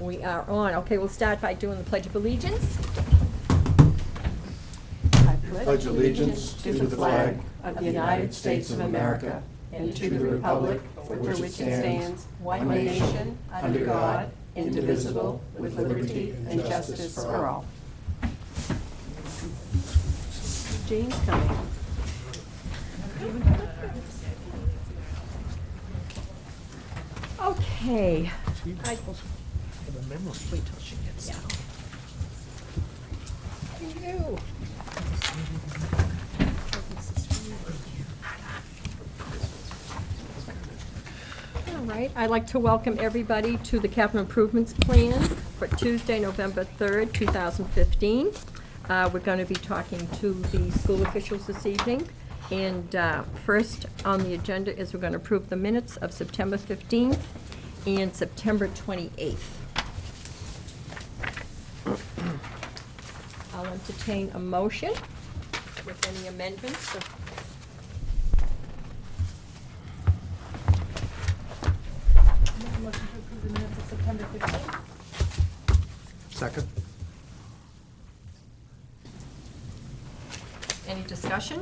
We are on. Okay, we'll start by doing the Pledge of Allegiance. I pledge allegiance to the flag of the United States of America and to the republic for which it stands, one nation, under God, indivisible, with liberty and justice for all. Jane's coming. Okay. Wait till she gets down. You. All right, I'd like to welcome everybody to the Capital Improvements Plan for Tuesday, November 3rd, 2015. We're going to be talking to the school officials this evening. And first on the agenda is we're going to approve the minutes of September 15th and September 28th. I'll entertain a motion with any amendments. Motion to approve the minutes of September 15th. Second. Any discussion?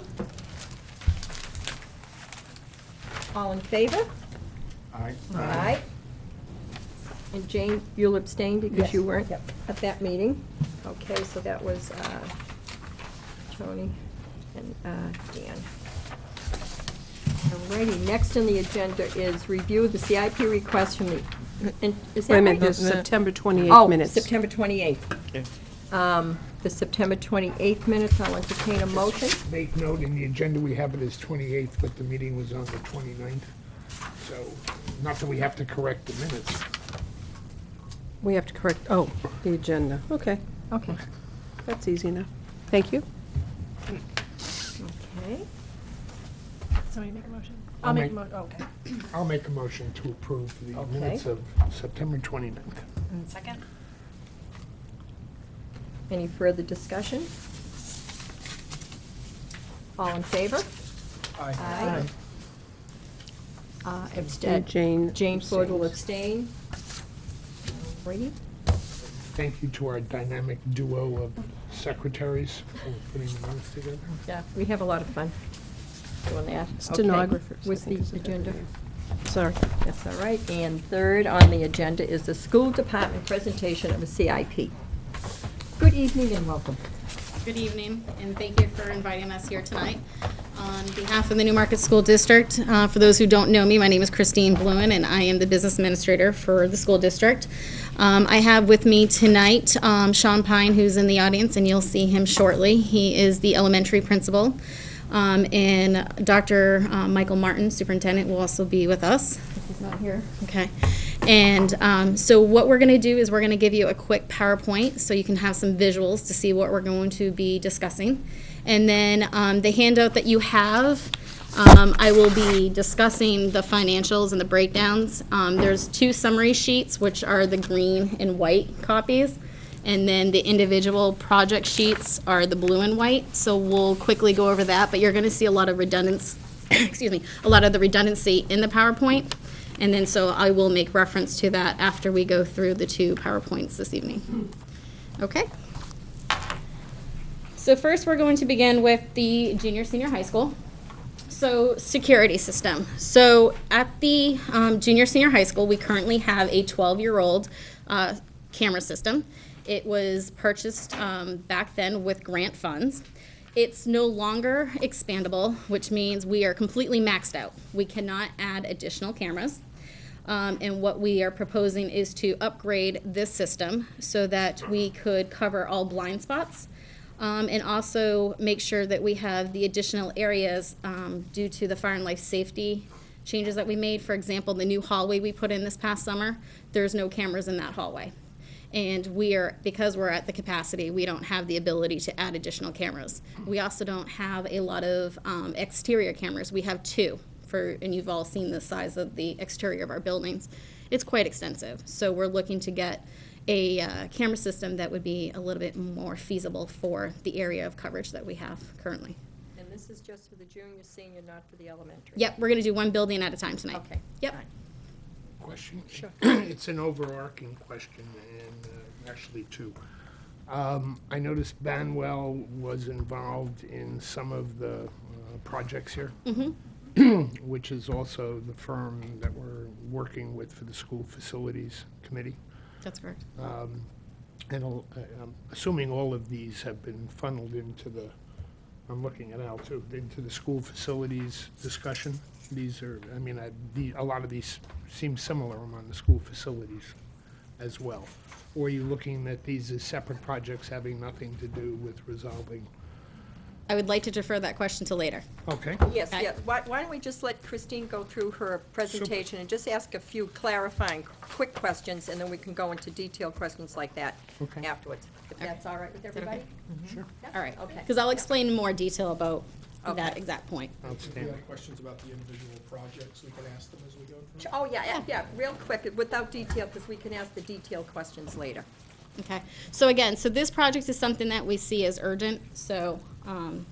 All in favor? Aye. Aye. And Jane, you'll abstain because you weren't Yep. at that meeting? Okay, so that was Tony and Dan. Alrighty, next on the agenda is review the CIP request from the, is that Wait a right? minute, there's September 28th Oh, minutes. September 28th. The September 28th minutes, I'll entertain a motion. Make note, in the agenda, we have it as 28th, but the meeting was on the 29th. So, not that we have to correct the minutes. We have to correct, oh, the agenda. Okay, Okay. that's easy enough. Thank you. Okay. Somebody make a motion? I'll I'll make a make- motion, okay. I'll make a motion to approve the Okay. minutes of September 29th. Second? Any further discussion? All in favor? Aye. Abstain. Jane Ford will abstain. Alrighty. Thank you to our dynamic duo of secretaries for putting the minutes together. Yeah, we have a lot of fun doing that. Okay. Stenographers, I What's think the is a better agenda? name. Sorry. That's all right. And third on the agenda is the school department presentation of a CIP. Good evening and welcome. Good evening, and thank you for inviting us here tonight. On behalf of the Newmarket School District, for those who don't know me, my name is Christine Bluen, and I am the business administrator for the school district. I have with me tonight Sean Pine, who's in the audience, and you'll see him shortly. He is the elementary principal. And Dr. Michael Martin, superintendent, will also be with us. If he's not here. Okay. And so what we're going to do is we're going to give you a quick PowerPoint so you can have some visuals to see what we're going to be discussing. And then the handout that you have, I will be discussing the financials and the breakdowns. There's two summary sheets, which are the green and white copies. And then the individual project sheets are the blue and white. So we'll quickly go over that, but you're going to see a lot of redundancy, excuse me, a lot of the redundancy in the PowerPoint. And then so I will make reference to that after we go through the two PowerPoints this evening. Okay? So first we're going to begin with the senior high school. So security system. So at the senior high school, we currently have a 12-year-old camera system. It was purchased back then with grant funds. It's no longer expandable, which means we are completely maxed out. We cannot add additional cameras. And what we are proposing is to upgrade this system so that we could cover all blind spots and also make sure that we have the additional areas due to the fire and life safety changes that we made. For example, the new hallway we put in this past summer, there's no cameras in that hallway. And because we're at the capacity, we don't have the ability to add additional cameras. We also don't have a lot of exterior cameras. We have two, and you've all seen the size of the exterior of our buildings. It's quite extensive. So we're looking to get a camera system that would be a little bit more feasible for the area of coverage that we have currently. And this is just for the junior, senior, not for the elementary? Yep, we're going to do one building at a time tonight. Okay. Yep. Fine. question. Sure. It's an overarching question, and actually two. I noticed Banwell was involved in some of the projects here, which is also the firm that we're working with for the school facilities committee. That's correct. And I'm assuming all of these have been funneled into the, I'm looking at Al too, into the school facilities discussion. These are, I mean, a lot of these seem similar among the school facilities as well. Or are you looking at these as separate projects having nothing to do with resolving? I would like to defer that question to later. Okay. Yes, Okay. yeah. Why don't we just let Christine go through her presentation and just ask a few clarifying, quick questions, and then we can go into detailed questions like that Okay. afterwards. If that's all right with that everybody? okay? Sure. All right. Okay. Because I'll explain in more detail about Okay. that exact point. If you Outstanding. have questions about the individual projects, we can ask them as we go through. Oh, yeah, real quick, without detail, because we can ask the detailed questions later. Okay, so again, so this project is something that we see as urgent, so, and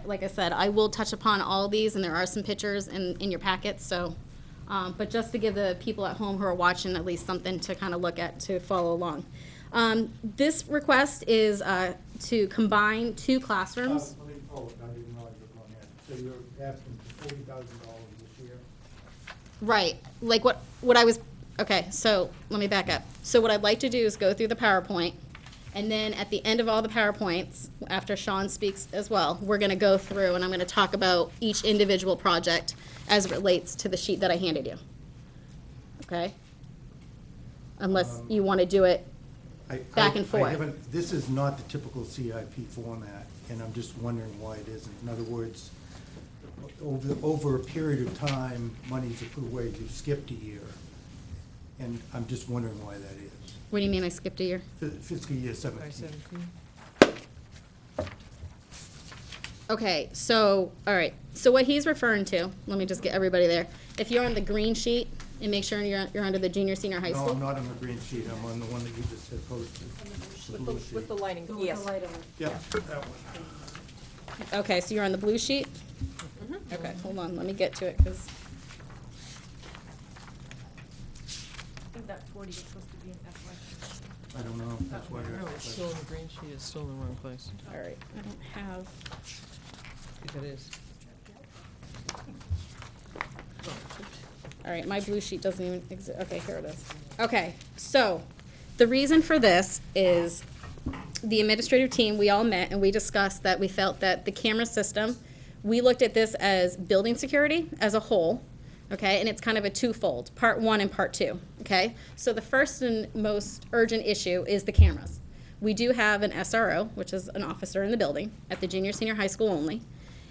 like I said, I will touch upon all these, and there are some pictures in your packets, so, but just to give the people at home who are watching at least something to kind of look at to follow along. This request is to combine two classrooms. Let me follow it, I didn't realize you were going ahead. So you're asking for $40,000 this year? Right, like what I was, okay, so let me back up. So what I'd like to do is go through the PowerPoint, and then at the end of all the PowerPoints, after Sean speaks as well, we're gonna go through and I'm gonna talk about each individual project as it relates to the sheet that I handed you. Okay? Unless you wanna do it, Back and forth. This is not the typical CIP format, and I'm just wondering why it isn't. In other words, over a period of time, money's approved where you skipped a year, and I'm just wondering why that is. what do you mean I skipped a year? Fiscal year 17. Okay, so, all right, so what he's referring to, let me just get everybody there. If you're on the green sheet, and make sure you're under the junior, senior high No, school. I'm not on the green sheet, I'm on the one that you just had posted. The blue sheet. With the lighting, yes. Yeah, that one. Okay, so you're on the blue sheet? Okay, hold on, let me get to it, because, I think that 40 is supposed to be in FY. I don't know, that's why No, you're. it's still in the green sheet, it's still in the wrong place, all right, I don't have, if it is. all right, my blue sheet doesn't even exist, okay, here it is. Okay, so, the reason for this is the administrative team, we all met and we discussed that we felt that the camera system, we looked at this as building security as a whole, okay, and it's kind of a twofold, part one and part two, okay? So the first and most urgent issue is the cameras. We do have an SRO, which is an officer in the building, at the junior, senior high school only,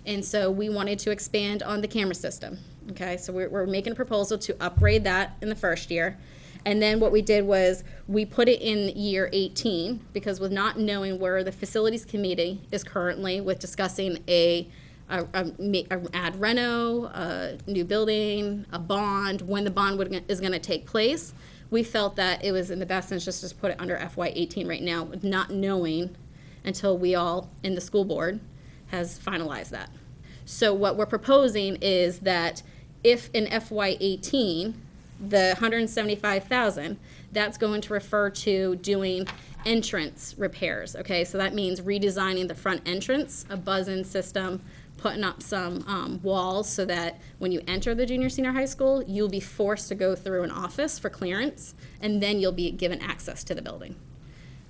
and so we wanted to expand on the camera system, okay? So we're making a proposal to upgrade that in the first year. And then what we did was we put it in year 18 because with not knowing where the facilities committee is currently with discussing a ad reno, a new building, a bond, when the bond is going to take place, we felt that it was in the best interest just to put it under FY18 right now, not knowing until we all in the school board has finalized that. So what we're proposing is that if in FY18 the 175,000, that's going to refer to doing entrance repairs, okay? So that means redesigning the front entrance, a buzz-in system, putting up some walls so that when you enter the junior, senior high school, you'll be forced to go through an office for clearance, and then you'll be given access to the building,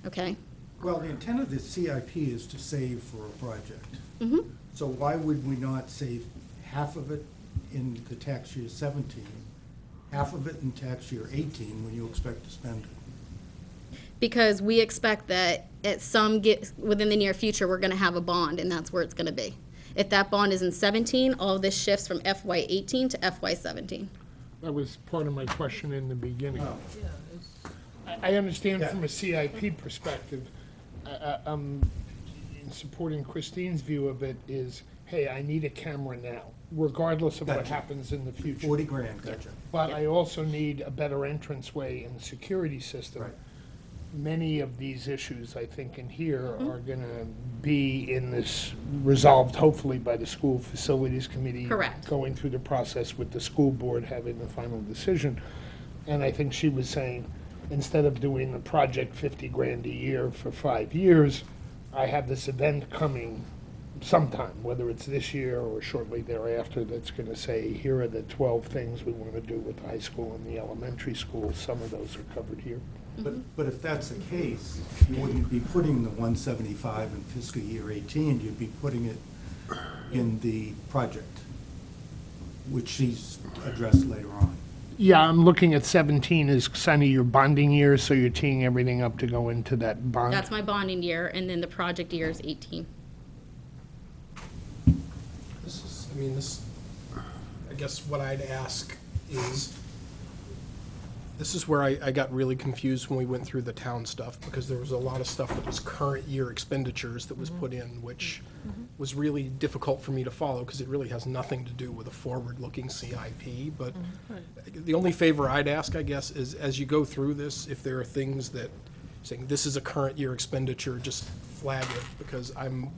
okay? Well, the intent of the CIP is to save for a project. Mm-hmm. So why would we not save half of it in the tax year 17, half of it in tax year 18 when you expect to spend it? Because we expect that at within the near future, we're gonna have a bond, and that's where it's gonna be. If that bond is in 17, all of this shifts from FY18 to FY17. That was part of my question in the beginning. Oh. Yeah, it's, I understand Yeah. from a CIP perspective, I'm in supporting Christine's view of it is, hey, I need a camera now, regardless of what Gotcha. happens in the future. 40 grand, gotcha. But I also need a better entranceway and security system. Right. Many of these issues, I think, in here are gonna be in this, resolved hopefully by the school facilities committee. Correct. Going through the process with the school board having the final decision. And I think she was saying, instead of doing the project 50 grand a year for 5 years, I have this event coming sometime, whether it's this year or shortly thereafter, that's going to say, here are the 12 things we want to do with the high school and the elementary school. Some of those are covered here. But if that's the case, you wouldn't be putting the 175 in fiscal year 18, you'd be putting it in the project, which she's addressed later on. Yeah, I'm looking at 17 as kind of your bonding year, so you're teeing everything up to go into that bond. That's my bonding year, and then the project year is 18. I guess what I'd ask is, this is where I got really confused when we went through the town stuff, because there was a lot of stuff that was current year expenditures that was put in, which was really difficult for me to follow, because it really has nothing to do with a forward-looking CIP. But the only favor I'd ask, I guess, is as you go through this, if there are things that, saying this is a current year expenditure, just flag it, because I'm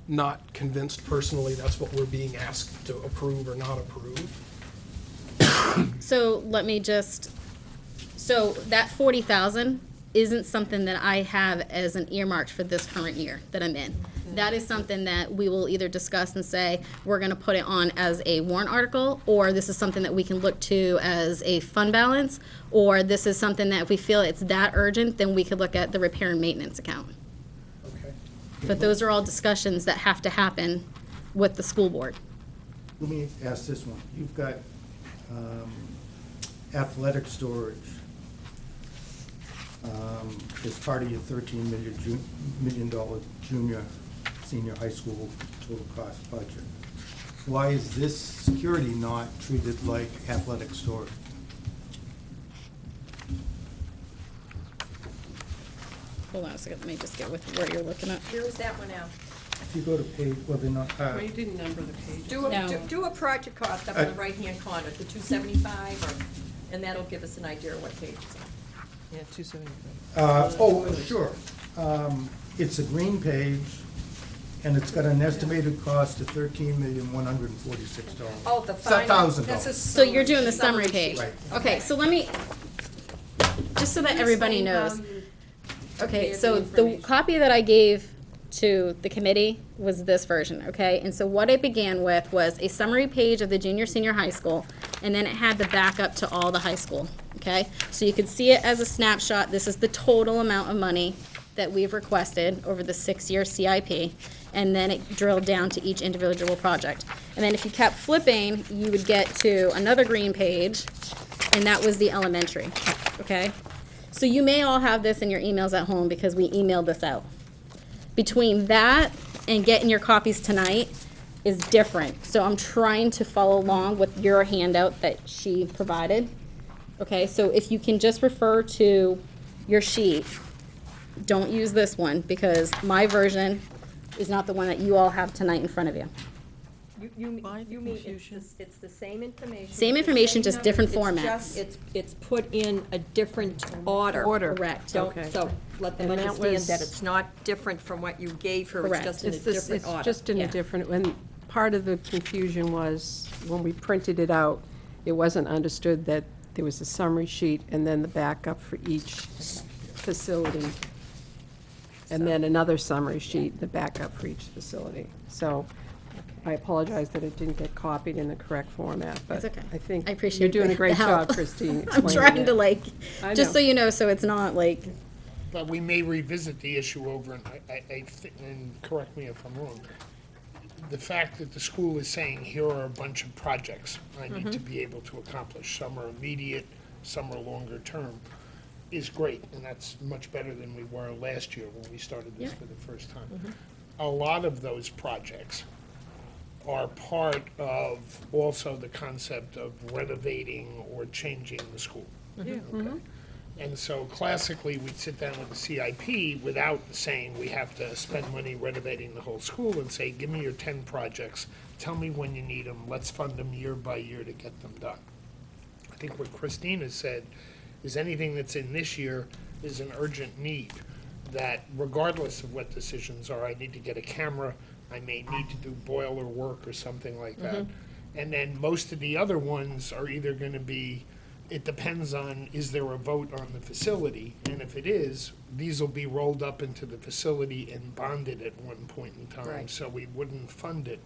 not convinced personally that's what we're being asked to approve or not approve. So let me just, so that 40,000 isn't something that I have as an earmark for this current year that I'm in. That is something that we will either discuss and say, we're gonna put it on as a warrant article, or this is something that we can look to as a fund balance, or this is something that if we feel it's that urgent, then we could look at the repair and maintenance account. Okay. But those are all discussions that have to happen with the school board. Let me ask this one. You've got athletic storage as part of your $13 million junior, senior high school total cost budget. Why is this security not treated like athletic storage? Hold on a second, let me just get with where you're looking at. Where is that one out? If you go to page, well, they're not, Well, you didn't number the pages. No. Do a project cost up in the right-hand corner, the 275, and that'll give us an idea of what page it's on. Yeah, 275. oh, sure. It's a green page, and it's got an estimated cost of $13,146. Oh, the It's final. $1,000. So you're doing the summary page. Right. Okay, so let me, just so that everybody knows. Okay, so the information. copy that I gave to the committee was this version, okay? And so what it began with was a summary page of the junior, senior high school, and then it had the backup to all the high school, okay? So you could see it as a snapshot. This is the total amount of money that we've requested over the 6-year CIP, and then it drilled down to each individual project. And then if you kept flipping, you would get to another green page, and that was the elementary, okay? So you may all have this in your emails at home because we emailed this out. Between that and getting your copies tonight is different. So I'm trying to follow along with your handout that she provided. Okay, so if you can just refer to your sheet, don't use this one because my version is not the one that you all have tonight in front of you. You Why the mean confusion? it's the same information? Same the information, just numbers, different it's formats. just- It's put in a different order. Correct. Don't, Okay. so let them And that understand was- that it's not different from what you gave her, it's Correct. just in a It's this, different it's order. just in Yeah. a different, and part of the confusion was, when we printed it out, it wasn't understood that there was a summary sheet and then the backup for each facility. And then another summary sheet, the backup for each facility. So I apologize that it didn't get copied in the correct format, but It's okay. I think I appreciate you're doing the a great help. job, Christine, I'm explaining trying it. to like, I just know. so you know, so it's not like, But we may revisit the issue over, and and correct me if I'm wrong. The fact that the school is saying, here are a bunch of projects I need to be able to accomplish, some are immediate, some are longer term, is great, and that's much better than we were last year when we started this Yeah. for the first time. A lot of those projects are part of also the concept of renovating or changing the school. Okay? And so classically, we'd sit down with the CIP without saying we have to spend money renovating the whole school and say, give me your 10 projects, tell me when you need them, let's fund them year by year to get them done. I think what Christina said is anything that's in this year is an urgent need, that regardless of what decisions are, I need to get a camera, I may need to do boiler work or something like that. And then most of the other ones are either gonna be it depends on, is there a vote on the facility? And if it is, these will be rolled up into the facility and bonded at one point in time. Right. So we wouldn't fund it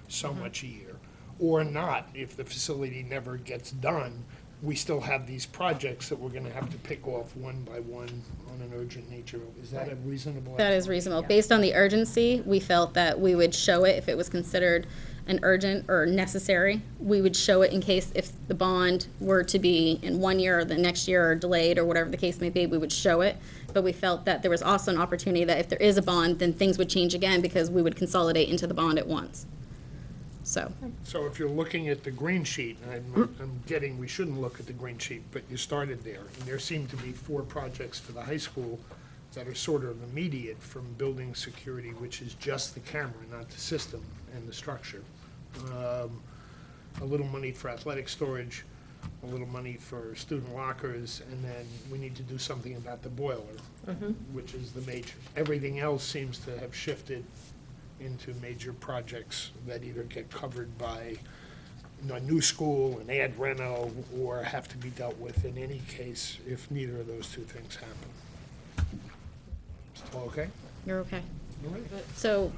so much a year. Or not, if the facility never gets done, we still have these projects that we're gonna have to pick off one by one on an urgent nature. Is that a reasonable? That is reasonable. Based on the urgency, we felt that we would show it if it was considered an urgent or necessary. We would show it in case if the bond were to be in 1 year or the next year or delayed or whatever the case may be, we would show it. But we felt that there was also an opportunity that if there is a bond, then things would change again because we would consolidate into the bond at once. So, So if you're looking at the green sheet, and I'm getting, we shouldn't look at the green sheet, but you started there. And there seem to be 4 projects for the high school that are sort of immediate, from building security, which is just the camera, not the system and the structure. A little money for athletic storage, a little money for student lockers, and then we need to do something about the boiler, which is the major. Everything else seems to have shifted into major projects that either get covered by a new school, an ad reno, or have to be dealt with in any case if neither of those 2 things happen. Still okay? you're okay. All right. So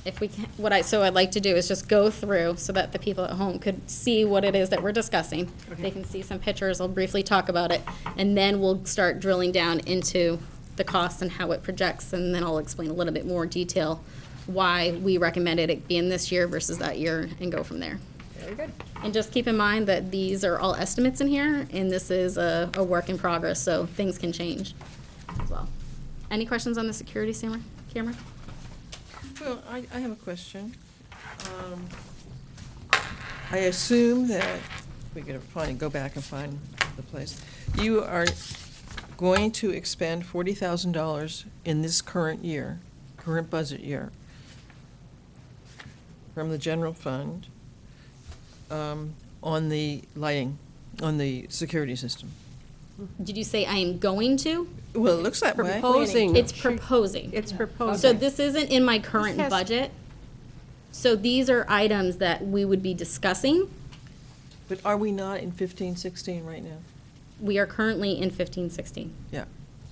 if we can, so I'd like to do is just go through so that the people at home could see what it is that we're discussing. They can see some pictures, I'll briefly talk about it, and then we'll start drilling down into the costs and how it projects, and then I'll explain a little bit more detail why we recommended it being this year versus that year, and go from there. Very good. And just keep in mind that these are all estimates in here, and this is a work in progress, so things can change as well. Any questions on the security camera? Well, I have a question. I assume that, we're going to probably go back and find the place. You are going to expend $40,000 in this current budget year, from the general fund, on the lighting, on the security system. Did you say I am going to? Well, it looks that way. Proposing. It's proposing. It's proposed. So this isn't in my current This has- budget. So these are items that we would be discussing. But are we not in 15-16 right now? We are currently in 15-16. Yeah.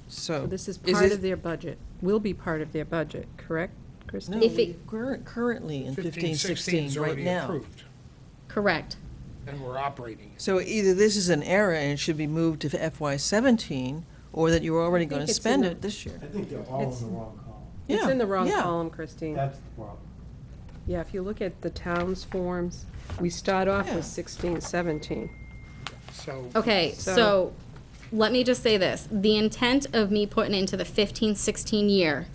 So. This is is part it- of their budget, will be part of their budget, correct, No, Kristen? If it- we're currently in 15, 16 15-16 is right already now. approved, Correct. and we're operating it. So either this is an error and it should be moved to FY17, or that you're already going to it's in spend the- it this year. I think they're all It's- in the wrong column. It's Yeah, in the wrong yeah. column, Christine. That's the problem. Yeah, if you look at the town's forms, we start off Yeah. with 16, 17. So. Okay, so let me just say this. The intent of me putting into the 15-16 year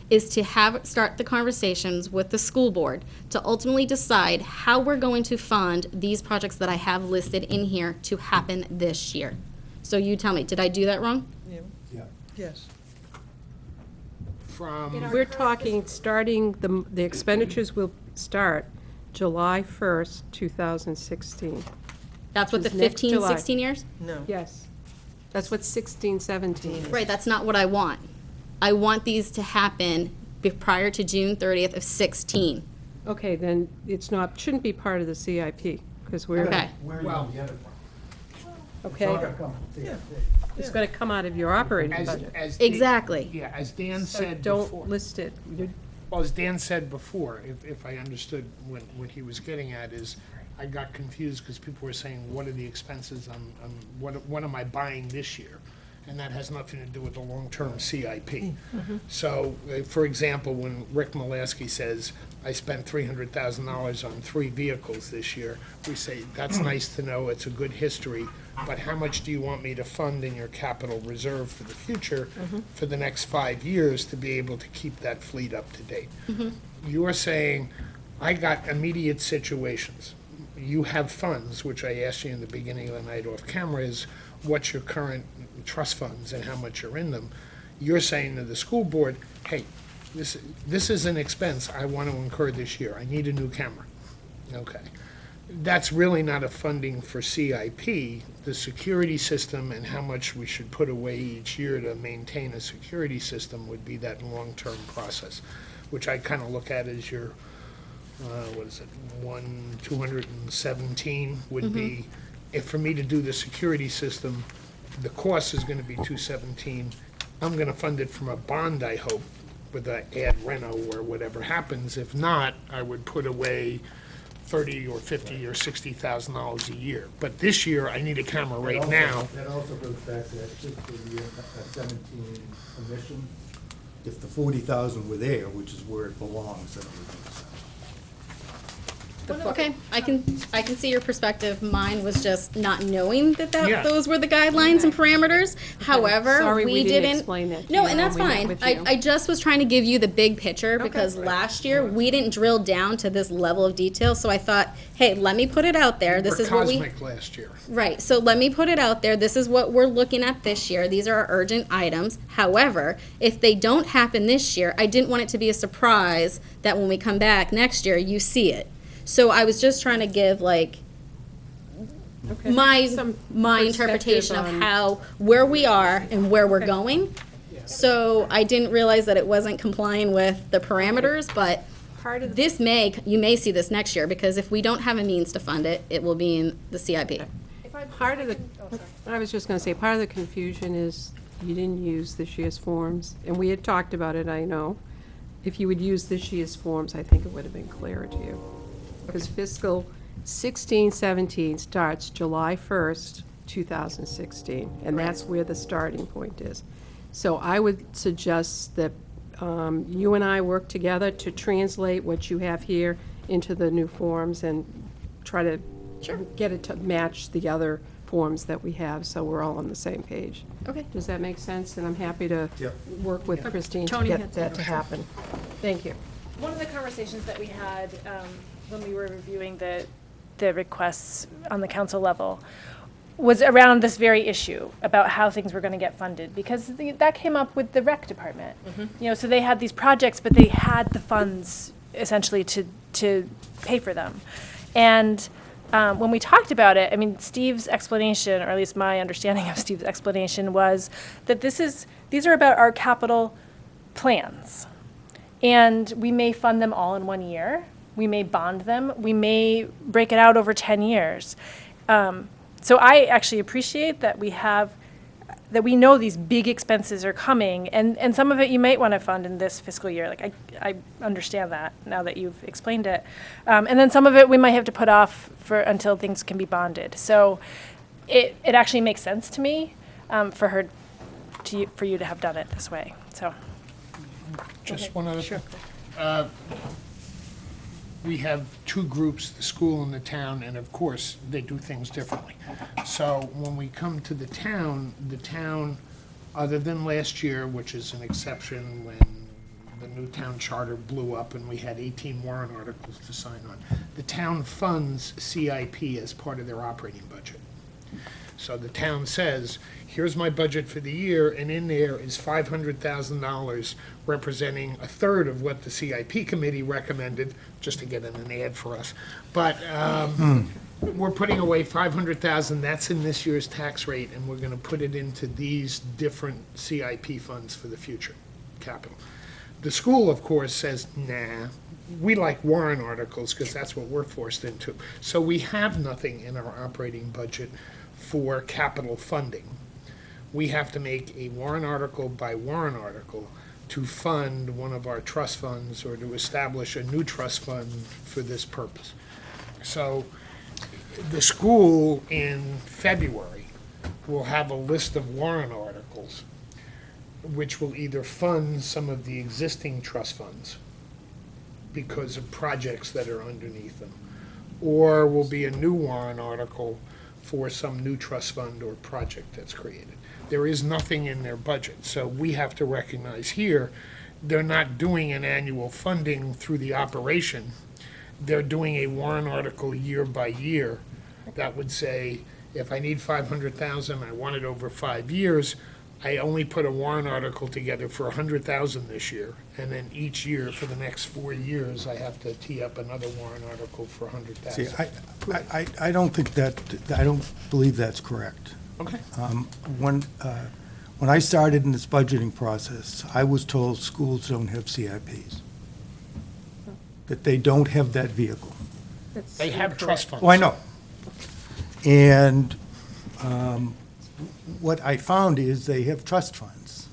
is to start the conversations with the school board to ultimately decide how we're going to fund these projects that I have listed in here to happen this year. So you tell me, did I do that wrong? Yeah. Yeah. Yes. From, We're talking, starting, the expenditures will start July 1st, 2016. That's what the Which is next 15-16 years? No. Yes. That's what 16, 17 is. Right, that's not what I want. I want these to happen prior to June 30th of 16. Okay, then it's not, shouldn't be part of the CIP, because we're, Okay. Where are you Well- gonna get it from? It's all okay? gonna come from CIP. It's going to come out of your operating as, budget. as. Exactly. Yeah, as Dan So said before. don't list it. You- Well, as Dan said before, if I understood what he was getting at is, I got confused because people were saying, what are the expenses on what am I buying this year? And that has nothing to do with the long-term CIP. So, for example, when Rick Malasky says, I spent $300,000 on 3 vehicles this year, we say, that's nice to know, it's a good history, but how much do you want me to fund in your capital reserve for the future for the next 5 years to be able to keep that fleet up to date? You're saying, I got immediate situations. You have funds, which I asked you in the beginning of the night off camera, is what's your current trust funds and how much are in them. You're saying to the school board, hey, this is an expense I want to incur this year. I need a new camera. Okay. That's really not a funding for CIP. The security system and how much we should put away each year to maintain a security system would be that long-term process, which I kind of look at as your, what is it, 217 would be if for me to do the security system, the cost is gonna be 217. I'm gonna fund it from a bond, I hope, with a ad reno or whatever happens. If not, I would put away $30 or $50 or $60,000 a year. But this year, I need a camera right now. That also goes back to that fiscal year 17 commission. If the 40,000 were there, which is where it belongs, then it would make sense. Okay, I can see your perspective. Mine was just not knowing that Yeah. those were the guidelines and parameters. However, Sorry we we didn't didn't. explain that to No, you and when that's we met fine. with I, you. I just was trying to give you the big picture because last year we didn't drill down to this level of detail. So I thought, hey, let me put it out there. This We're is what we. cosmic last year. Right, so let me put it out there. This is what we're looking at this year. These are our urgent items. However, if they don't happen this year, I didn't want it to be a surprise that when we come back next year, you see it. So I was just trying to give like Okay. my Some interpretation of perspective where we are and where we're going. So I didn't realize that it wasn't complying with the parameters, but Part of the this you may see this next year because if we don't have a means to fund it, it will be in the CIP. Part of the, I was just gonna say, part of the confusion is you didn't use this year's forms, and we had talked about it, I know. If you would use this year's forms, I think it would have been clearer to you. Because fiscal 16-17 starts July 1st, 2016, and that's where the starting point is. So I would suggest that you and I work together to translate what you have here into the new forms and try to get it to match the other forms that we have, so we're all on the same page. Okay. Does that make sense? And I'm happy to Yep. work with Christine to Tony get had that to happen. Thank you. One of the conversations that we had when we were reviewing the requests on the council level was around this very issue about how things were going to get funded, because that came up with the rec department. You know, so they had these projects, but they had the funds essentially to pay for them. And when we talked about it, I mean, Steve's explanation, or at least my understanding of Steve's explanation, was that these are about our capital plans. And we may fund them all in 1 year. We may bond them. We may break it out over 10 years. So I actually appreciate that we know these big expenses are coming, and some of it you might want to fund in this fiscal year. Like I understand that now that you've explained it. And then some of it we might have to put off until things can be bonded. So it actually makes sense to me for you to have done it this way. So. Just one other thing. We have two groups, the school and the town, and of course, they do things differently. So when we come to the town, other than last year, which is an exception when the new town charter blew up and we had 18 warrant articles to sign on, the town funds CIP as part of their operating budget. So the town says, here's my budget for the year, and in there is $500,000 representing a third of what the CIP committee recommended, just to get in an ad for us. But we're putting away $500,000, that's in this year's tax rate, and we're gonna put it into these different CIP funds for the future, capital. The school, of course, says, nah, we like warrant articles, because that's what we're forced into. So we have nothing in our operating budget for capital funding. We have to make a warrant article by warrant article to fund one of our trust funds or to establish a new trust fund for this purpose. So the school in February will have a list of warrant articles which will either fund some of the existing trust funds because of projects that are underneath them, or will be a new warrant article for some new trust fund or project that's created. There is nothing in their budget, so we have to recognize here, they're not doing an annual funding through the operation. They're doing a warrant article year by year that would say, if I need 500,000, I want it over 5 years, I only put a warrant article together for 100,000 this year, and then each year for the next 4 years, I have to tee up another warrant article for 100,000. See, I don't think that, I don't believe that's correct. Okay. When I started in this budgeting process, I was told schools don't have CIPs, that they don't have that vehicle. They have trust funds. Oh, I know. And what I found is they have trust funds,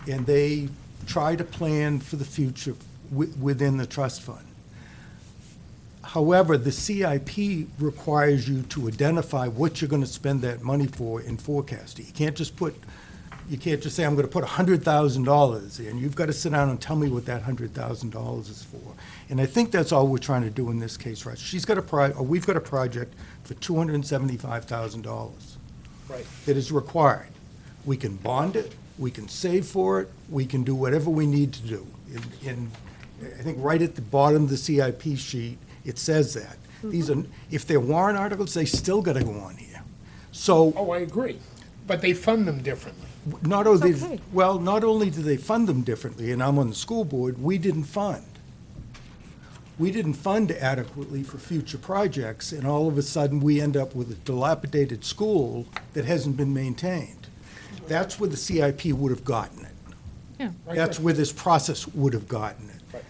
and they try to plan for the future within the trust fund. However, the CIP requires you to identify what you're going to spend that money for and forecast it. You can't just say, I'm going to put $100,000 in. You've got to sit down and tell me what that $100,000 is for. And I think that's all we're trying to do in this case, right? We've got a project for $275,000. Right. That is required. We can bond it, we can save for it, we can do whatever we need to do. And I think right at the bottom of the CIP sheet, it says that. These are, if they're warrant articles, they still gotta go on here. So, Oh, I agree, but they fund them differently. not only, It's okay. well, not only do they fund them differently, and I'm on the school board, we didn't fund. We didn't fund adequately for future projects, and all of a sudden, we end up with a dilapidated school that hasn't been maintained. That's where the CIP would have gotten it. Yeah. That's where this process would have gotten it. Right.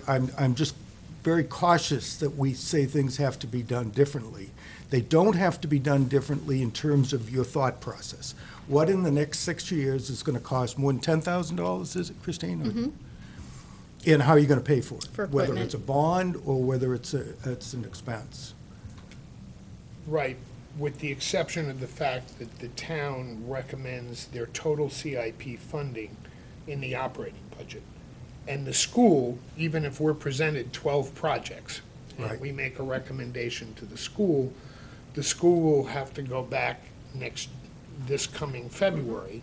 And I'm just very cautious that we say things have to be done differently. They don't have to be done differently in terms of your thought process. What in the next 6 years is gonna cost more than $10,000, is it, Christine? Mm-hmm. And how are you gonna pay for it? For Whether equipment. it's a bond or whether it's an expense. Right, with the exception of the fact that the town recommends their total CIP funding in the operating budget. And the school, even if we're presented 12 projects, and Right. we make a recommendation to the school will have to go back this coming February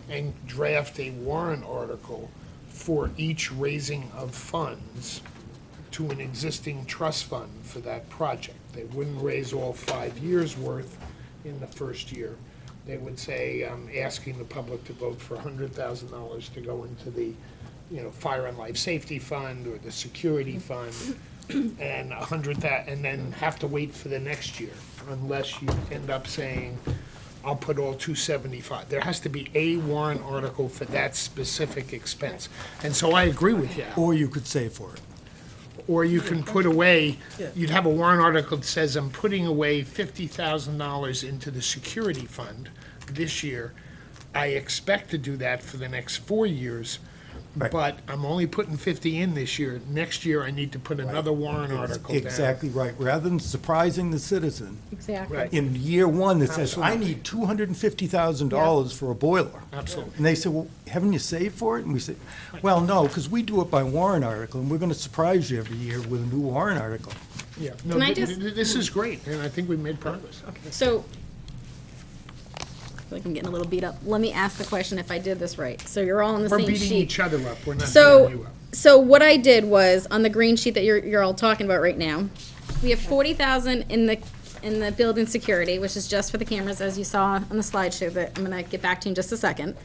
and draft a warrant article for each raising of funds to an existing trust fund for that project. They wouldn't raise all 5 years' worth in the first year. They would say, asking the public to vote for $100,000 to go into the, Fire and Life Safety Fund or the Security Fund, and and then have to wait for the next year, unless you end up saying, I'll put all 275. There has to be a warrant article for that specific expense. And so I agree with you, Al. Or you could save for it. Or you can put away, you'd have a warrant article that says, I'm putting away $50,000 into the security fund this year. I expect to do that for the next 4 years, Right. but I'm only putting 50 in this year. Next year, I need to put another warrant article down. Exactly right. Rather than surprising the citizen, Exactly. Right. in year one that says, I Absolutely. need $250,000 for a boiler. Absolutely. And they say, well, haven't you saved for it? And we say, well, no, because we do it by warrant article, and we're going to surprise you every year with a new warrant article. Yeah. No, Can I this is great, and I think we've made progress. So, I feel like I'm getting a little beat up. Let me ask the question if I did this right. So you're all on the We're same beating sheet. each other up, we're not beating So, you up. so what I did was, on the green sheet that you're all talking about right now, we have 40,000 in the building security, which is just for the cameras, as you saw on the slideshow that I'm gonna get back to in just a second.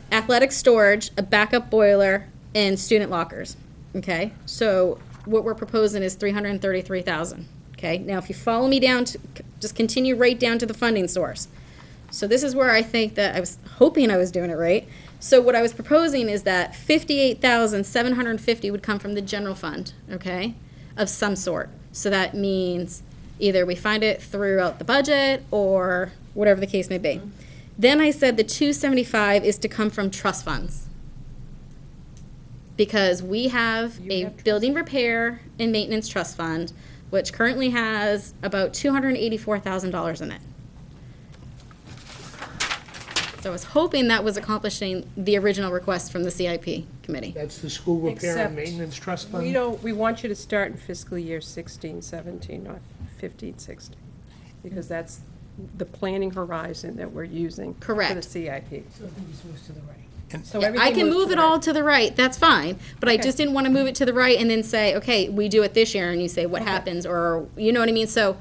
Athletic storage, a backup boiler, and student lockers, okay? So what we're proposing is 333,000, okay? Now, if you follow me down to, just continue right down to the funding source. So this is where I think that I was hoping I was doing it right. So what I was proposing is that 58,750 would come from the general fund, okay, of some sort. So that means either we find it throughout the budget or whatever the case may be. Then I said the 275 is to come from trust funds. Because we have You a have trust building repair and maintenance trust fund, which currently has about $284,000 in it. So I was hoping that was accomplishing the original request from the CIP committee. That's the school repair Except and maintenance trust fund? We want you to start in fiscal year 16, 17, not 15, 16. Because that's the planning horizon that we're using. For the Correct. CIP. So I everything can moves move to it the all right. to the right, that's fine, but I Okay. just didn't want to move it to the right and then say, okay, we do it this year, and you say, what happens, or, you know what I mean? So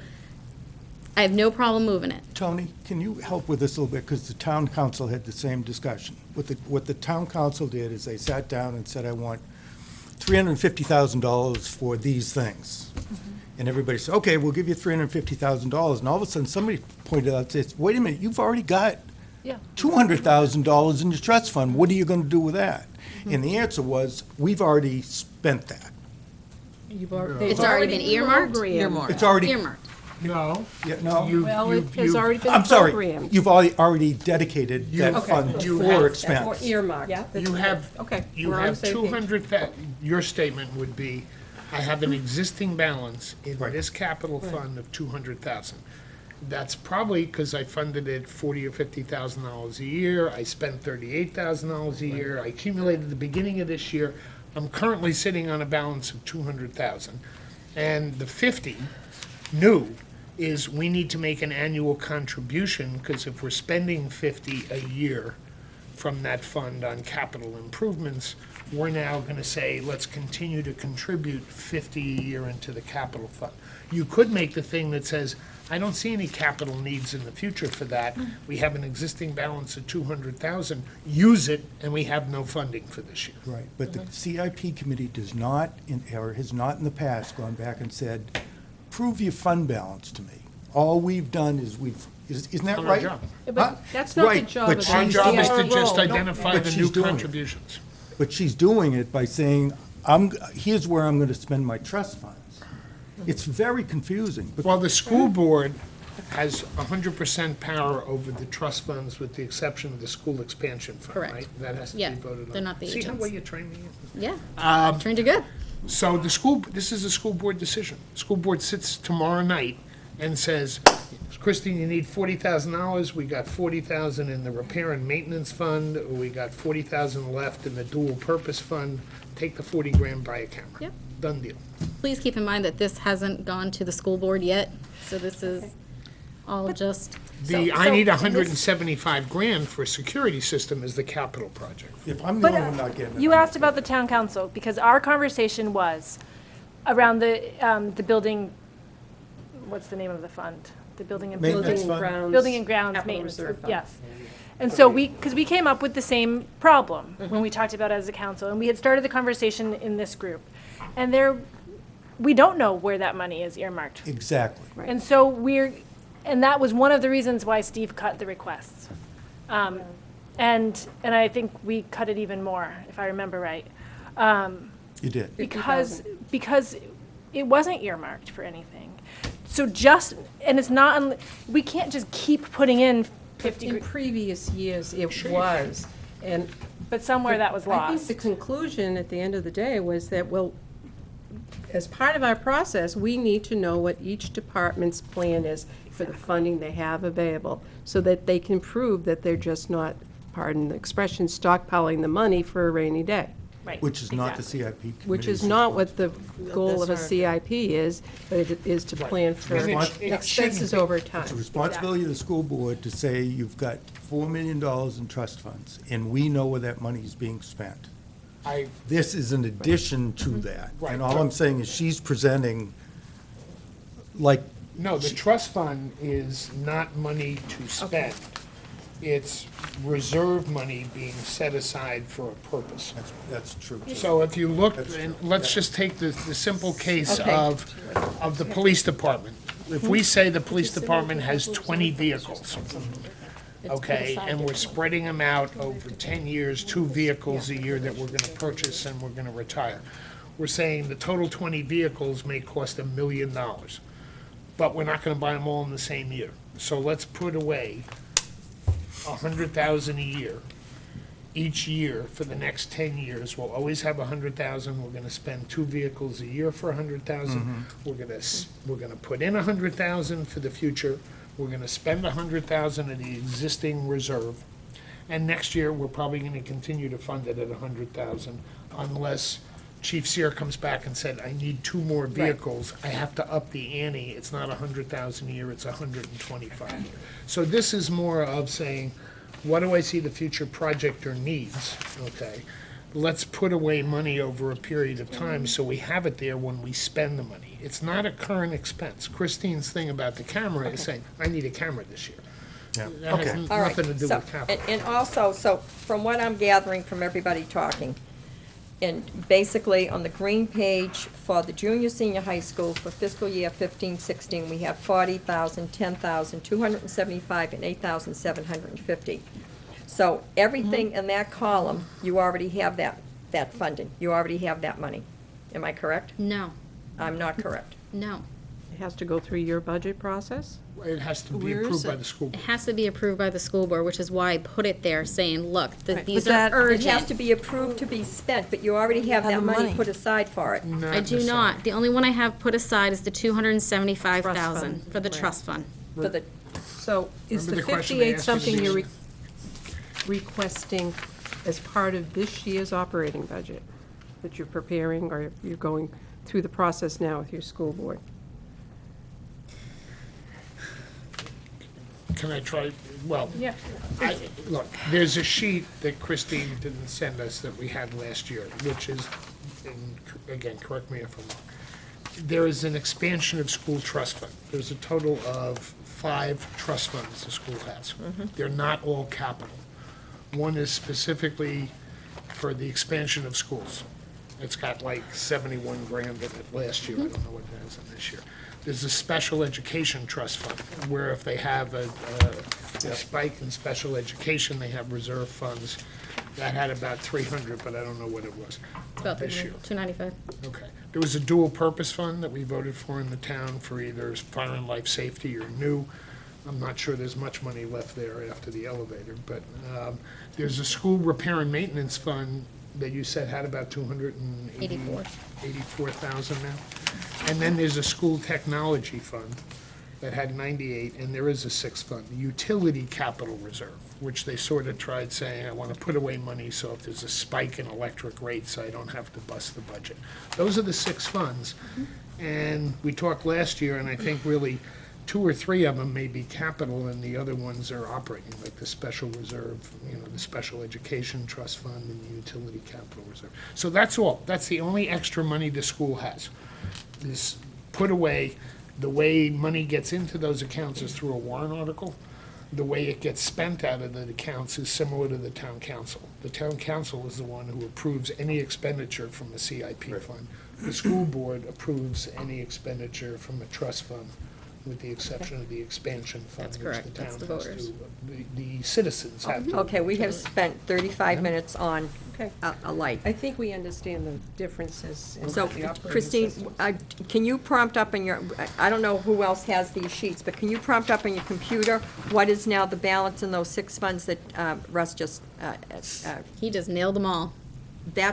I have no problem moving it. Tony, can you help with this a little bit? Because the town council had the same discussion. What the town council did is they sat down and said, I want $350,000 for these things. And everybody said, okay, we'll give you $350,000. And all of a sudden, somebody pointed out, says, wait a minute, you've already got Yeah. $200,000 in your trust fund. What are you going to do with that? And the answer was, we've already spent that. You've already, It's already been earmarked? It's already, Earmarked. No. Yeah, no? You- Well, you- it has you- already been I'm sorry, programmed. you've already dedicated that Okay. fund You for have- Or expense. earmarked. Yeah. You have, Okay, you we're on the have same page. 200, your statement would be, I have an existing balance in Right. this capital fund of 200,000. That's probably because I funded it $40,000 or $50,000 a year, I spent $38,000 a year, I accumulated at the beginning of this year. I'm currently sitting on a balance of 200,000. And the 50 new is we need to make an annual contribution, because if we're spending 50 a year from that fund on capital improvements, we're now going to say, let's continue to contribute 50 a year into the capital fund. You could make the thing that says, I don't see any capital needs in the future for that. We have an existing balance of 200,000, use it, and we have no funding for this year. Right, but the CIP committee does not, or has not in the past gone back and said, prove your fund balance to me. All we've done is isn't that Not our right? job. But that's not the Right, job but of the Our she's job is our to just role. identify but the she's new doing it. contributions. But she's doing it by saying, here's where I'm going to spend my trust funds. It's very confusing. Well, the school board has 100% power over the trust funds with the exception of the school expansion fund, Correct. right? That has to Yeah, be voted on. they're not the See how agents. well you trained me? Yeah, trained you good. So this is a school board decision. School board sits tomorrow night and says, Christine, you need $40,000. We got $40,000 in the repair and maintenance fund. Or we got $40,000 left in the dual purpose fund. Take the 40 grand, buy a camera. Yep. Done deal. Please keep in mind that this hasn't gone to the school board yet, so this is all just, I need 175 grand for a security system as the capital project. If I'm the But only one not getting it. you I'm asked not about the town council, because our conversation was around the building, what's the name of the fund? The building and. Maintenance Building and fund? grounds. Building and grounds capital maintenance, reserve fund. yes. And so because we came up with the same problem when we talked about it as a council, and we had started the conversation in this group. And we don't know where that money is earmarked. Exactly. And so and that was one of the reasons why Steve cut the requests. And I think we cut it even more, if I remember right. You did. Because it wasn't earmarked for anything. So and it's not, we can't just keep putting in 50, In previous years, it was, and. but somewhere that was I think lost. the conclusion at the end of the day was that, well, as part of our process, we need to know what each department's plan is for the funding they have available, so that they can prove that they're just not, pardon the expression, stockpiling the money for a rainy day. Right, Which is not the exactly. CIP committee's. Which is not what the goal of a That's right. CIP is, but it is to plan for And it expenses shouldn't over It's the time. responsibility of the school board to say, you've got $4 million in trust funds, and we know where that money is being spent. This is an addition to that. Right. And all I'm saying is she's presenting, like, No, the trust fund is not money to spend. It's reserve money being set aside for a purpose. that's true. too. So if you look, That's and true. let's just take the simple case Okay. of the police department. If we say the police department has 20 vehicles, okay, and we're spreading them out over 10 years, 2 vehicles a year that we're gonna purchase and we're gonna retire. We're saying the total 20 vehicles may cost $1 million, but we're not gonna buy them all in the same year. So let's put away 100,000 a year, each year for the next 10 years. We'll always have 100,000. We're gonna spend 2 vehicles a year for 100,000. We're gonna put in 100,000 for the future. We're gonna spend 100,000 of the existing reserve. And next year, we're probably gonna continue to fund it at 100,000 unless Chief Sear comes back and said, I need 2 more vehicles. I have to up the ante. It's not 100,000 a year, it's 125 a year. So this is more of saying, what do I see the future project or needs? Okay, let's put away money over a period of time so we have it there when we spend the money. It's not a current expense. Christine's thing about the camera is saying, I need a camera this year. Yeah. That has Okay. All right, nothing to do so, with capital. and also, so from what I'm gathering from everybody talking, and basically on the green page for the junior, senior high school for fiscal year 15-16, we have 40,000, 10,000, 275, and 8,750. So everything in that column, you already have that funding. You already have that money. Am I correct? no, I'm not correct. no. It has to go through your budget process? It has to be Where is approved by it? the school It board. has to be approved by the school board, which is why I put it there saying, look, Right, these but that- are It has to urgent. be approved to be spent, but you already have Have that the money money. put aside for it. I do not. The only one I have put aside is the 275,000 Trust for the fund. trust fund. For the, So is Remember the the question they 58 asked you something to you're do? requesting as part of this year's operating budget that you're preparing, or you're going through the process now with your school board? Can I try, well, Yeah. look, there's a sheet that Christine didn't send us that we had last year, which is, and again, correct me if I'm wrong. There is an expansion of school trust fund. There's a total of 5 trust funds the school has. They're not all capital. One is specifically for the expansion of schools. It's got like 71 grand in it last year. I don't know what it has in this year. There's a special education trust fund, where if they have a spike in special education, they have reserve funds. That had about 300, but I don't know what it was About this year. 295. Okay. There was a dual-purpose fund that we voted for in the town for either fire and life safety or new. I'm not sure there's much money left there after the elevator, but there's a school repair and maintenance fund that you said had about 284,000 now. And then there's a school technology fund that had 98, and there is a 6th fund, the utility capital reserve, which they sort of tried saying, I want to put away money so if there's a spike in electric rates, I don't have to bust the budget. Those are the 6 funds. And we talked last year, and I think really 2 or 3 of them may be capital, and the other ones are operating, like the special reserve, the special education trust fund and the utility capital reserve. So that's all. That's the only extra money the school has, is put away. The way money gets into those accounts is through a warrant article. The way it gets spent out of the accounts is similar to the town council. The town council is the one who approves any expenditure from a CIP fund. The school board approves any expenditure from a trust fund, with the exception of the expansion fund, That's which correct. the That's town the has voters. to, the citizens have to. okay, we have spent 35 minutes on Okay. a light. I think we understand the differences in So, the operating Christine, systems. can you prompt up in your, I don't know who else has these sheets, but can you prompt up on your computer what is now the balance in those 6 funds that Russ just, He just nailed them all.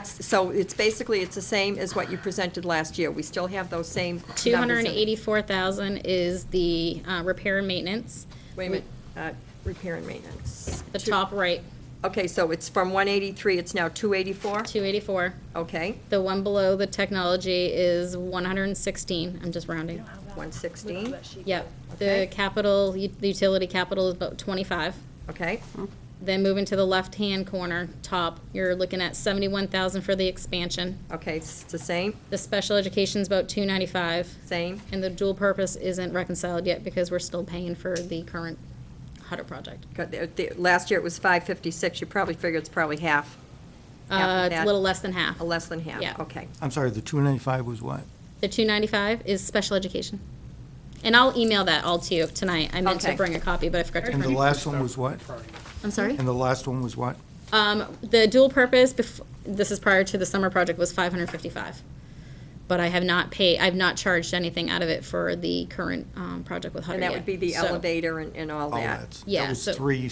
so it's basically, it's the same as what you presented last year. We still have those same numbers. 284,000 is the repair and maintenance. Wait a minute, repair and maintenance. The top right, Okay, so it's from 183, it's now 284? 284. Okay, The one below the technology is 116. I'm just rounding. 116, Yep. Okay. The capital, the utility capital is about 25. okay, Then moving to the left-hand corner, top, you're looking at 71,000 for the expansion. okay, it's the same, The special education's about 295. same, And the dual purpose isn't reconciled yet because we're still paying for the current Hutter project. last year it was 556, you probably figure it's probably half. Half of It's that. a little less than half. Less than half, Yeah. okay. I'm sorry, the 295 was what? The 295 is special education. And I'll email that all to you tonight. I meant to Okay. bring a copy, but I forgot to And the print. last one was what? I'm sorry? And the last one was what? The dual purpose, this is prior to the summer project, was 555. But I have not paid, I've not charged anything out of it for the current project with Hutter And that yet. would be the So- elevator and all Oh, that. that's, Yeah, that was so- three.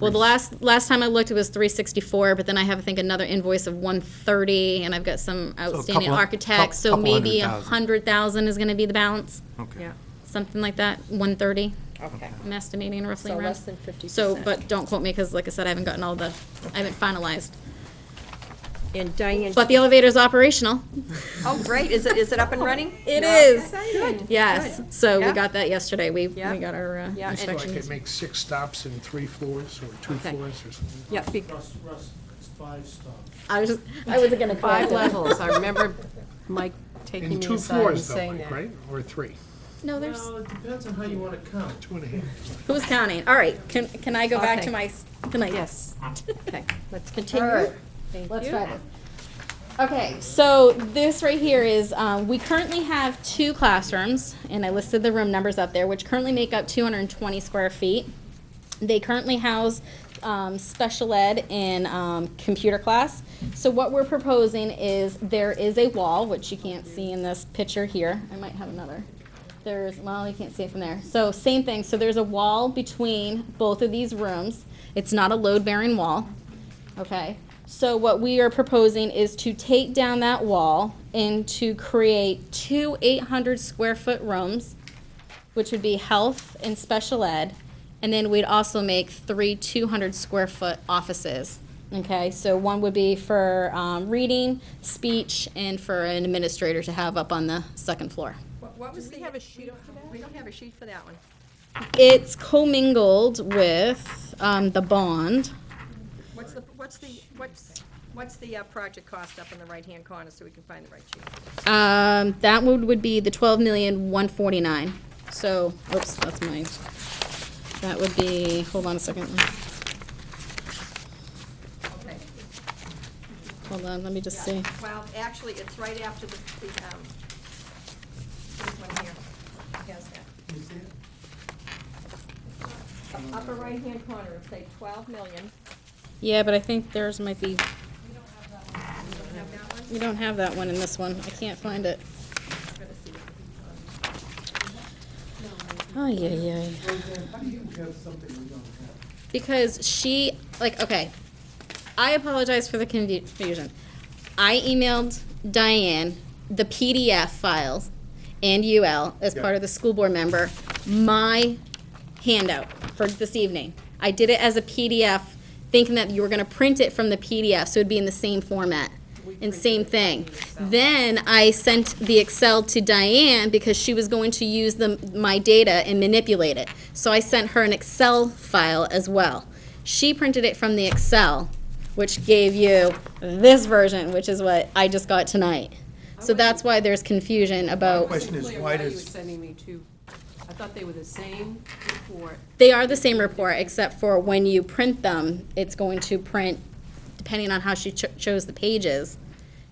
Well, the last time I looked, it was 364, but then I have, I think, another invoice of 130, and I've got some outstanding couple- architects, so couple maybe 100,000. 100,000 is gonna be the balance, Okay. Yeah, something like that, 130, okay. I'm estimating roughly So around. less than 50%. So, but don't quote me, because like I said, I haven't gotten all the, I haven't finalized. And Diane. But the elevator's operational. Oh, great, is it up and running? It Yeah. is. Good. Yes, Good. so we Yeah. got that yesterday, we Yeah. got our Yeah, and- Like inspections. it makes 6 stops and 3 floors, or 2 Okay. floors, or something. Yeah, Russ, it's 5 stops. I wasn't gonna 5 correct it. levels. I remember Mike taking In me 2 aside and floors though, saying Mike, that. right? Or 3? No, there's, Well, it depends on how you want to count. 2.5. who's counting? All right, can I go back Okay. to my, can I? Yes. Okay, let's continue. All right. Thank Let's you. try this. Okay, so this right here is, we currently have 2 classrooms, and I listed the room numbers up there, which currently make up 220 square feet. They currently house special ed and computer class. So what we're proposing is there is a wall, which you can't see in this picture here. I might have another. Well, you can't see it from there. So same thing. So there's a wall between both of these rooms. It's not a load-bearing wall. Okay. So what we are proposing is to take down that wall and to create 2 800-square-foot rooms, which would be health and special ed, and then we'd also make 3 200-square-foot offices. Okay, so one would be for reading, speech, and for an administrator to have up on the second floor. What was Do the? we have a sheet for that? We don't have a sheet for that one. It's commingled with the bond. What's the project cost up in the right-hand corner so we can find the right sheet? That would be the $12,149,000. So, oops, that's mine. That would be, hold on a second. Okay. Hold on, let me just see. Well, actually, it's right after this one here. Has that. You see it? Upper right-hand corner, it'll say 12 million. Yeah, but I think theirs might be, You don't have that one? we don't have that one in this one. I can't find it. I'm gonna see it. Oh, yeah. Roseanne, how do you have something we don't have? Because she, okay, I apologize for the confusion. I emailed Diane the PDF files and UL as part of the school board member, my handout for this evening. I did it as a PDF, thinking that you were gonna print it from the PDF, so it'd be in the same format. And same thing. Then I sent the Excel to Diane because she was going to use my data and manipulate it. So I sent her an Excel file as well. She printed it from the Excel, which gave you this version, which is what I just got tonight. So that's why there's confusion about, Question is, Clear why you were does, sending me two. I thought they were the same report. they are the same report, except for when you print them, it's going to print, depending on how she chose the pages,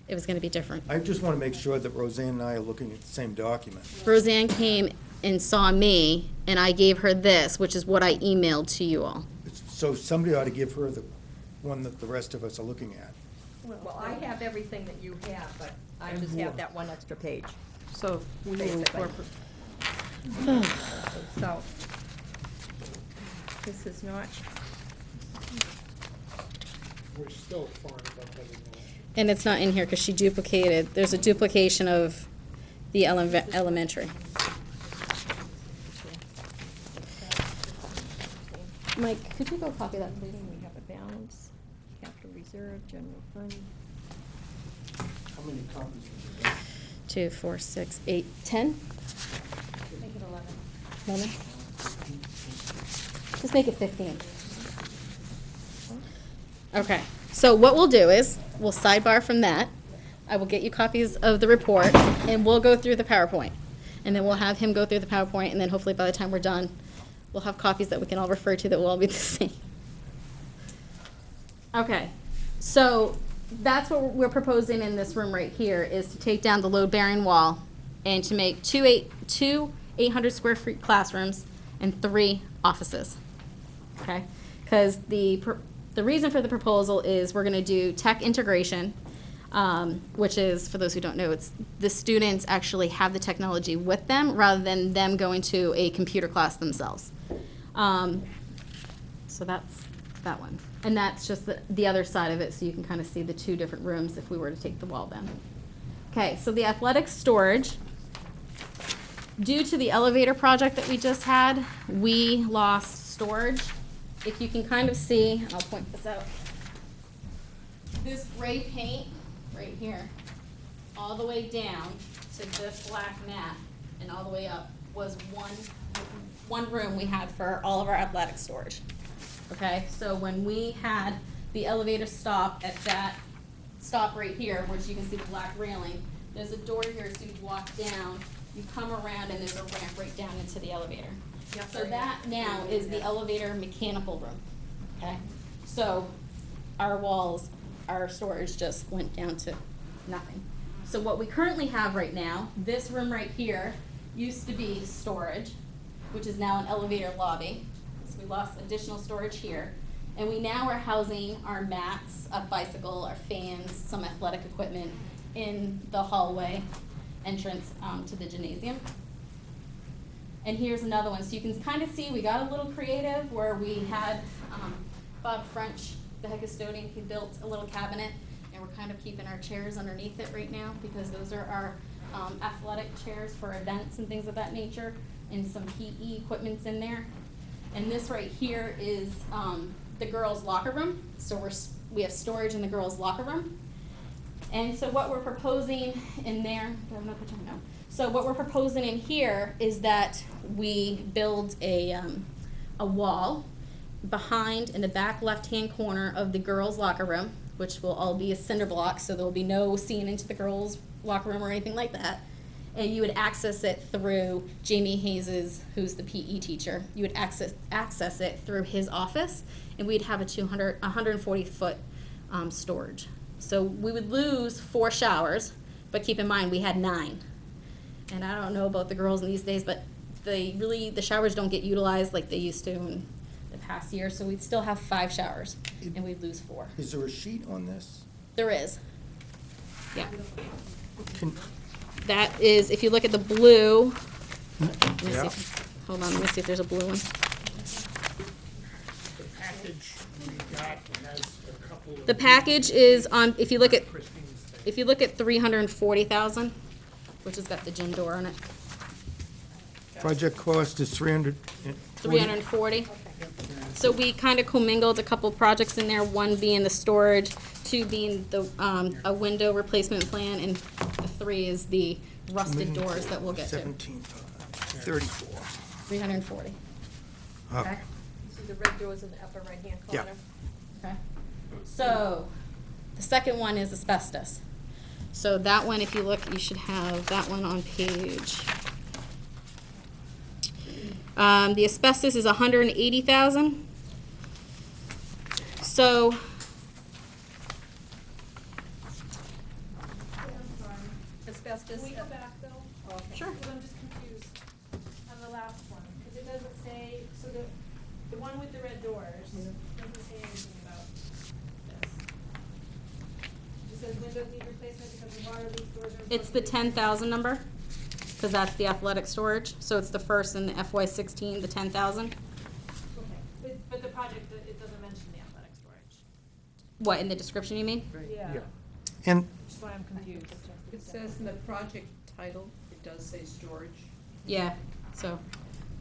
it was gonna be different. I just want to make sure that Roseanne and I are looking at the same document. Roseanne came and saw me, and I gave her this, which is what I emailed to you all. So somebody ought to give her the one that the rest of us are looking at. Well, I have everything that you have, but I just have that one extra page. So we will Basically. incorporate. So, this is not, We're still far above having that. And it's not in here because she duplicated, there's a duplication of the elementary. Mike, could you go copy that, please? we have a balance, capital reserve, general fund. How many copies have you got? 2, 4, 6, 8, 10? Make it 11. 11? Just make it 15. Okay, so what we'll do is, we'll sidebar from that. I will get you copies of the report, and we'll go through the PowerPoint. And then we'll have him go through the PowerPoint, and then hopefully by the time we're done, we'll have copies that we can all refer to that will all be the same. Okay, so that's what we're proposing in this room right here, is to take down the load-bearing wall and to make two 800-square-foot classrooms and 3 offices. Okay, because the reason for the proposal is we're going to do tech integration, which is, for those who don't know, it's the students actually have the technology with them rather than them going to a computer class themselves. So that's that one. And that's just the other side of it, so you can kind of see the 2 different rooms if we were to take the wall down. Okay, so the athletic storage. Due to the elevator project that we just had, we lost storage. If you can kind of see, I'll point this out. This gray paint right here, all the way down to this black mat and all the way up was one room we had for all of our athletic storage. Okay, so when we had the elevator stop at that stop right here, which you can see the black railing, there's a door here, so you walk down, you come around, and there's a ramp right down into the elevator. So that now is the elevator mechanical room, okay? So our walls, our storage just went down to nothing. So what we currently have right now, this room right here used to be storage, which is now an elevator lobby. So we lost additional storage here. And we now are housing our mats, a bicycle, our fans, some athletic equipment in the hallway entrance to the gymnasium. And here's another one. So you can kind of see we got a little creative where we had Bob French, the head custodian, he built a little cabinet, and we're kind of keeping our chairs underneath it right now because those are our athletic chairs for events and things of that nature, and some PE equipment's in there. And this right here is the girls' locker room. So we have storage in the girls' locker room. And so what we're proposing in there, do I have no picture? No. So what we're proposing in here is that we build a wall behind in the back left-hand corner of the girls' locker room, which will all be a cinder block, so there will be no seeing into the girls' locker room or anything like that. And you would access it through Jamie Hayes's, who's the PE teacher. You would access it through his office, and we'd have a 140-foot storage. So we would lose 4 showers, but keep in mind we had 9. And I don't know about the girls in these days, but the showers don't get utilized like they used to in the past year. So we'd still have 5 showers, and we'd lose 4. Is there a sheet on this? There is. Yeah. Can, That is, if you look at the blue, let me Yeah. see, hold on, let me see if there's a blue one. The package we got has a couple of. The package is on, if you look at Christine's thing. If you look at 340,000, which has got the gym door on it, project cost is 300. 340. So we kind of commingled a couple projects in there, one being the storage, 2 being the, a window replacement plan, and the 3 is the rusted doors that we'll get to. 34. 340. Okay. You see the red doors in the upper right-hand Yeah. corner? Okay. So, the second one is asbestos. So that one, if you look, you should have that one on page. The asbestos is 180,000. So, Asbestos. Can we go back though? Sure. Because I'm just confused on the last one, because it doesn't say, so the one with the red doors doesn't say anything about this. It says windows need replacement because of water leak, doors are. it's the 10,000 number, because that's the athletic storage. So it's the first in the FY16, the 10,000. Okay, but the project, it doesn't mention the athletic storage. What, in the description you mean? Yeah, Yeah. And which is why I'm confused. It says in the project title, it does say storage. Yeah, so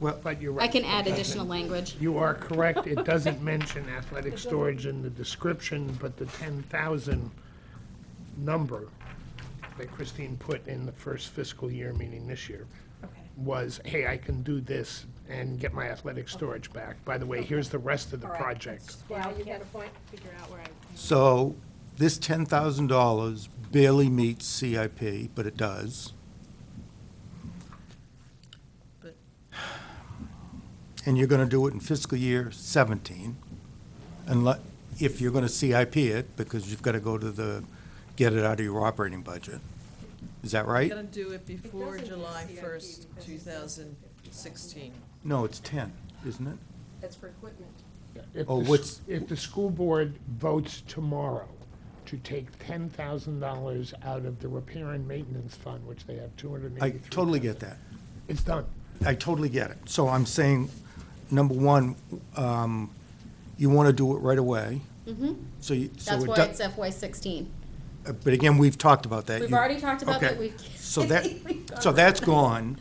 But you're right. I can add additional language. You are correct. It doesn't mention athletic storage in the description, but the 10,000 number that Christine put in the first fiscal year, meaning this year, Okay. was, hey, I can do this and get my athletic storage back. By the way, here's the rest of the All right. project. Yeah, you had a point? Figure out where I. so this $10,000 barely meets CIP, but it does. But- And you're going to do it in fiscal year 17, if you're going to CIP it, because you've got to go to get it out of your operating budget. Is that right? Gonna do it before doesn't do July CIP 1st, because 2016. No, it's 10, isn't it? That's for equipment. If Oh, the s- what's- If the school board votes tomorrow to take $10,000 out of the repair and maintenance fund, which they have 283. I totally get that. It's done. I totally get it. So I'm saying, number one, you want to do it right away. Mm-hmm. So you, so That's it why do- it's FY16. But again, we've talked about that. We've You- already talked about okay. that. We've. So that, we've gone so that's over that. gone.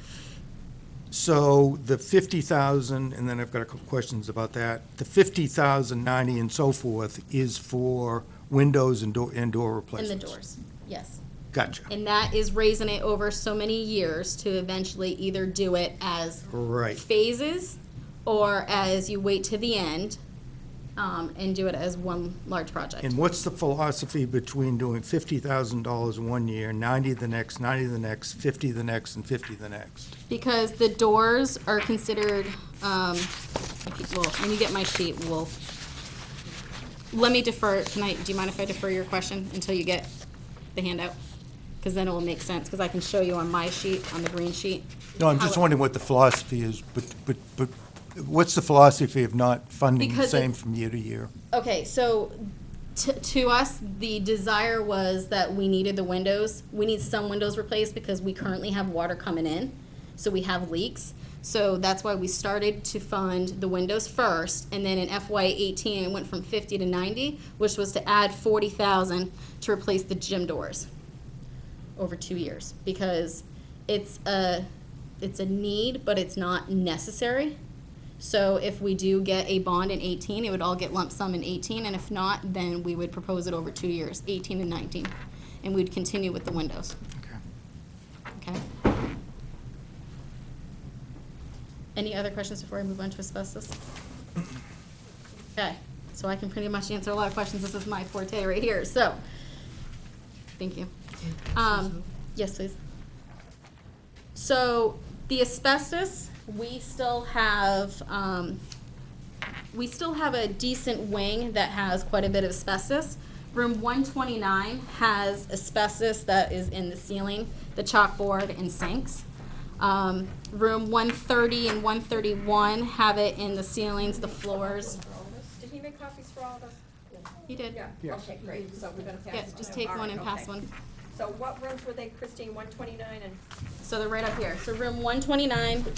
So the 50,000, and then I've got a couple questions about that. The 50,000, 90 and so forth is for windows and door And the replacements. doors, yes. Gotcha. And that is raising it over so many years to eventually either do it as Right. phases or as you wait to the end and do it as one large project. And what's the philosophy between doing $50,000 one year, 90 the next, 90 the next, 50 the next, and 50 the next? Because the doors are considered, well, when you get my sheet, let me defer, do you mind if I defer your question until you get the handout? Because then it will make sense, because I can show you on my sheet, on the green sheet. No, I'm just wondering what the philosophy is, but What's the philosophy of not funding the Because same it's- from year to year? Okay, so to us, the desire was that we needed the windows. We need some windows replaced because we currently have water coming in, so we have leaks. So that's why we started to fund the windows first, and then in FY18 it went from 50 to 90, which was to add 40,000 to replace the gym doors over 2 years, because it's a need, but it's not necessary. So if we do get a bond in 18, it would all get lump sum in 18, and if not, then we would propose it over 2 years, 18 and 19, and we'd continue with the windows. Okay. Okay? Any other questions before I move on to asbestos? Okay, so I can pretty much answer a lot of questions. This is my forte right here, so, thank you. Yes, please. So, the asbestos, we still have a decent wing that has quite a bit of asbestos. Room 129 has asbestos that is in the ceiling, the chalkboard, and sinks. Room 130 and 131 have it in the ceilings, the floors. Did he make copies for all of us? He did. Yeah, okay, great, so we're gonna pass. Yeah, it just on. take All one right, and pass okay. one. So what rooms were they, Christine, 129 and, So they're right up here. So room 129, okay.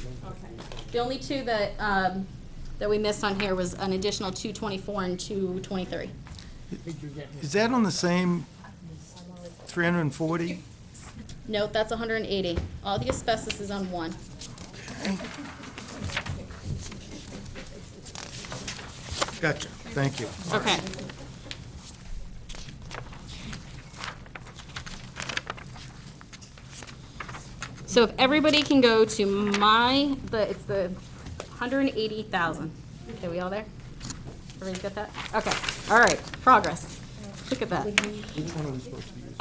the only two that, that we missed on here was an additional 224 and 223. Is that on the same 340? No, that's 180. All the asbestos is on one. Gotcha, thank you. Okay. So if everybody can go to it's the 180,000. Okay, we all there? Everybody got that? Okay, all right, progress. Look at that.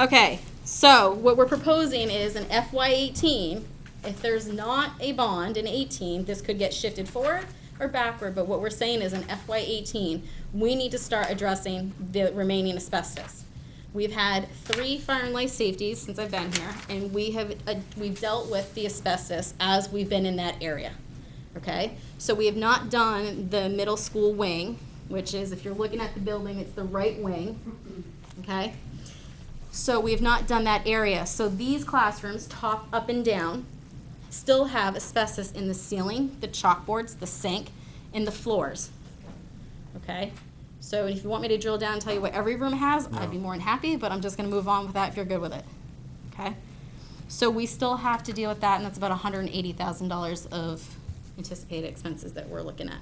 Okay, so what we're proposing is an FY18, if there's not a bond in 18, this could get shifted forward or backward, but what we're saying is in FY18, we need to start addressing the remaining asbestos. We've had 3 fire and life safeties since I've been here, and we've dealt with the asbestos as we've been in that area, okay? So we have not done the middle school wing, which is, if you're looking at the building, it's the right wing, okay? So we have not done that area. So these classrooms, top, up, and down, still have asbestos in the ceiling, the chalkboards, the sink, and the floors, okay? So if you want me to drill down and tell you what every room has, I'd be more than happy, but I'm just gonna move on with that if you're good with it, okay? So we still have to deal with that, and that's about $180,000 of anticipated expenses that we're looking at.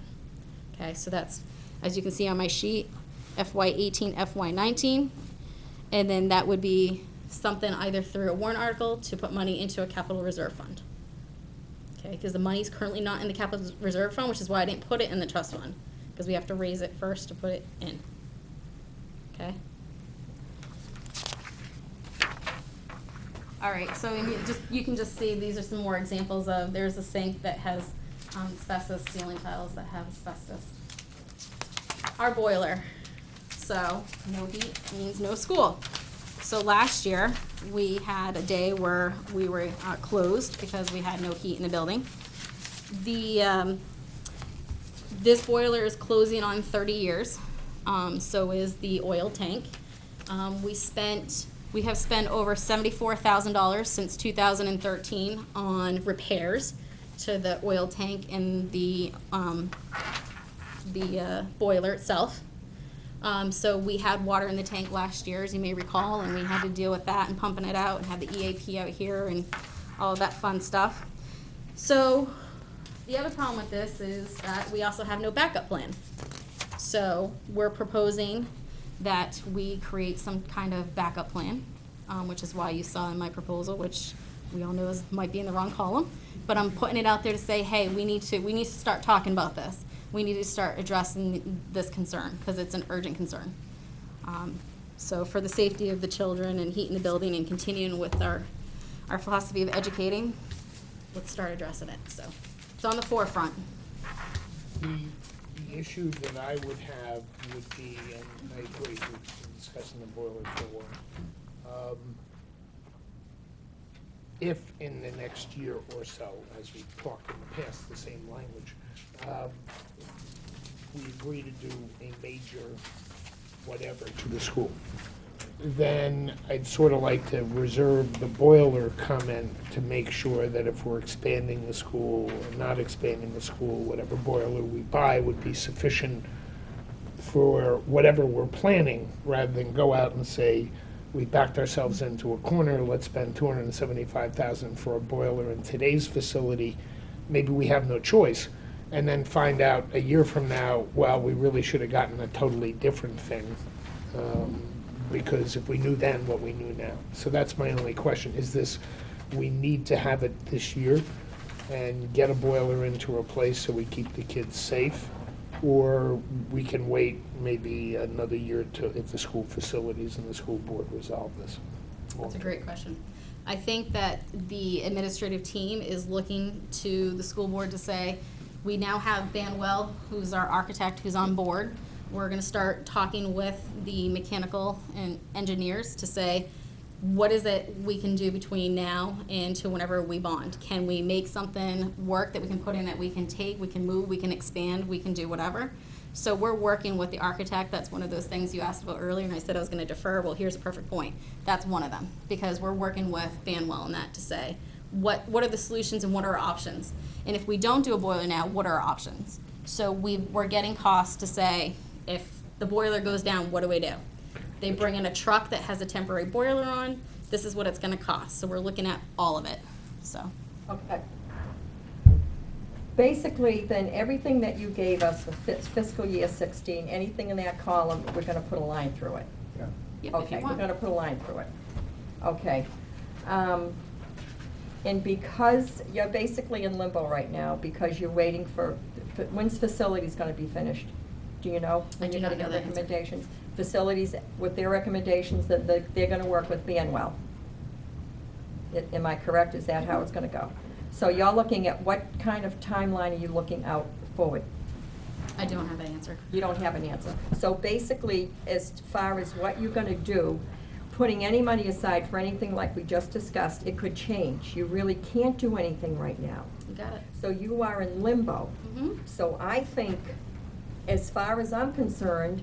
Okay, so that's, as you can see on my sheet, FY18, FY19, and then that would be something either through a warrant article to put money into a capital reserve fund. Okay, because the money's currently not in the capital reserve fund, which is why I didn't put it in the trust fund, because we have to raise it first to put it in. Okay? All right, so you can just see, these are some more examples of, there's a sink that has asbestos, ceiling tiles that have asbestos. Our boiler, so no heat means no school. So last year, we had a day where we were closed because we had no heat in the building. This boiler is closing on 30 years, so is the oil tank. We have spent over $74,000 since 2013 on repairs to the oil tank and the boiler itself. So we had water in the tank last year, as you may recall, and we had to deal with that and pumping it out and have the EAP out here and all of that fun stuff. So the other problem with this is that we also have no backup plan. So we're proposing that we create some kind of backup plan, which is why you saw in my proposal, which we all know might be in the wrong column. But I'm putting it out there to say, hey, we need to start talking about this. We need to start addressing this concern because it's an urgent concern. So for the safety of the children and heat in the building and continuing with our philosophy of educating, let's start addressing it. So it's on the forefront. The issue that I would have would be, and I agree with discussing the boiler for a while. if in the next year or so, as we talked in the past, the same language, we agree to do a major whatever to the school, then I'd sort of like to reserve the boiler comment to make sure that if we're expanding the school or not expanding the school, whatever boiler we buy would be sufficient for whatever we're planning, rather than go out and say, we backed ourselves into a corner, let's spend $275,000 for a boiler in today's facility, maybe we have no choice, and then find out a year from now, well, we really should have gotten a totally different thing, because if we knew then what we knew now. So that's my only question, is this, we need to have it this year and get a boiler in to replace so we keep the kids safe? Or we can wait maybe another year to, if the school facilities and the school board resolve this? That's a great question. I think that the administrative team is looking to the school board to say, we now have Banwell, who's our architect, who's on board. We're gonna start talking with the mechanical and engineers to say, what is it we can do between now and to whenever we bond? Can we make something work that we can put in, that we can take, we can move, we can expand, we can do whatever? So we're working with the architect. That's one of those things you asked about earlier, and I said I was gonna defer. Well, here's a perfect point. That's one of them, because we're working with Banwell on that to say, what are the solutions and what are our options? And if we don't do a boiler now, what are our options? So we're getting costs to say, if the boiler goes down, what do we do? They bring in a truck that has a temporary boiler on, this is what it's gonna cost. So we're looking at all of it, so. Okay. Basically, then, everything that you gave us for fiscal year 16, anything in that column, we're gonna put a line through it. Yeah. Yep, if you Okay, we're want. gonna put a line through it. Okay. And because you're basically in limbo right now, because you're waiting for, when's facilities gonna be finished? Do you know? I When do you're not gonna know get that answer. recommendations? Facilities, with their recommendations, that they're gonna work with Banwell. Am I correct? Is that how it's gonna go? So you're looking at, what kind of timeline are you looking out forward? I don't have that answer. You don't have an answer. So basically, as far as what you're gonna do, putting any money aside for anything like we just discussed, it could change. You really can't do anything right now. You got it. So you are in limbo. Mhm. So I think, as far as I'm concerned,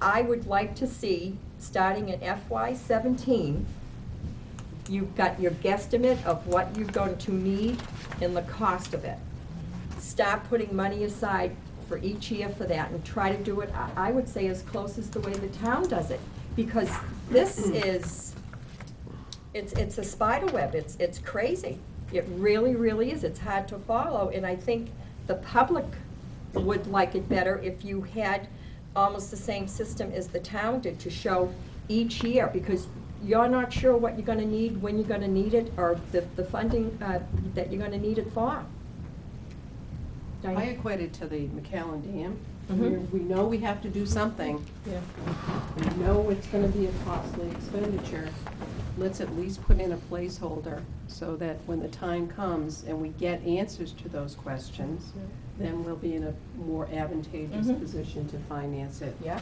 I would like to see, starting in FY 17, you've got your guesstimate of what you're going to need and the cost of it. Start putting money aside for each year for that, and try to do it, I would say, as close as the way the town does it. Because this is, it's a spider web, it's crazy. It really, really is, it's hard to follow, and I think the public would like it better if you had almost the same system as the town did, to show each year, because you're not sure what you're gonna need, when you're gonna need it, or the funding that you're gonna need it for. I Diane? equate it to the McAllen Dam. Mhm. We know we have to do something. Yeah. We know it's gonna be a costly expenditure. Let's at least put in a placeholder so that when the time comes and we get answers to those questions, then we'll be in a more advantageous Mhm. position to finance it. Yeah,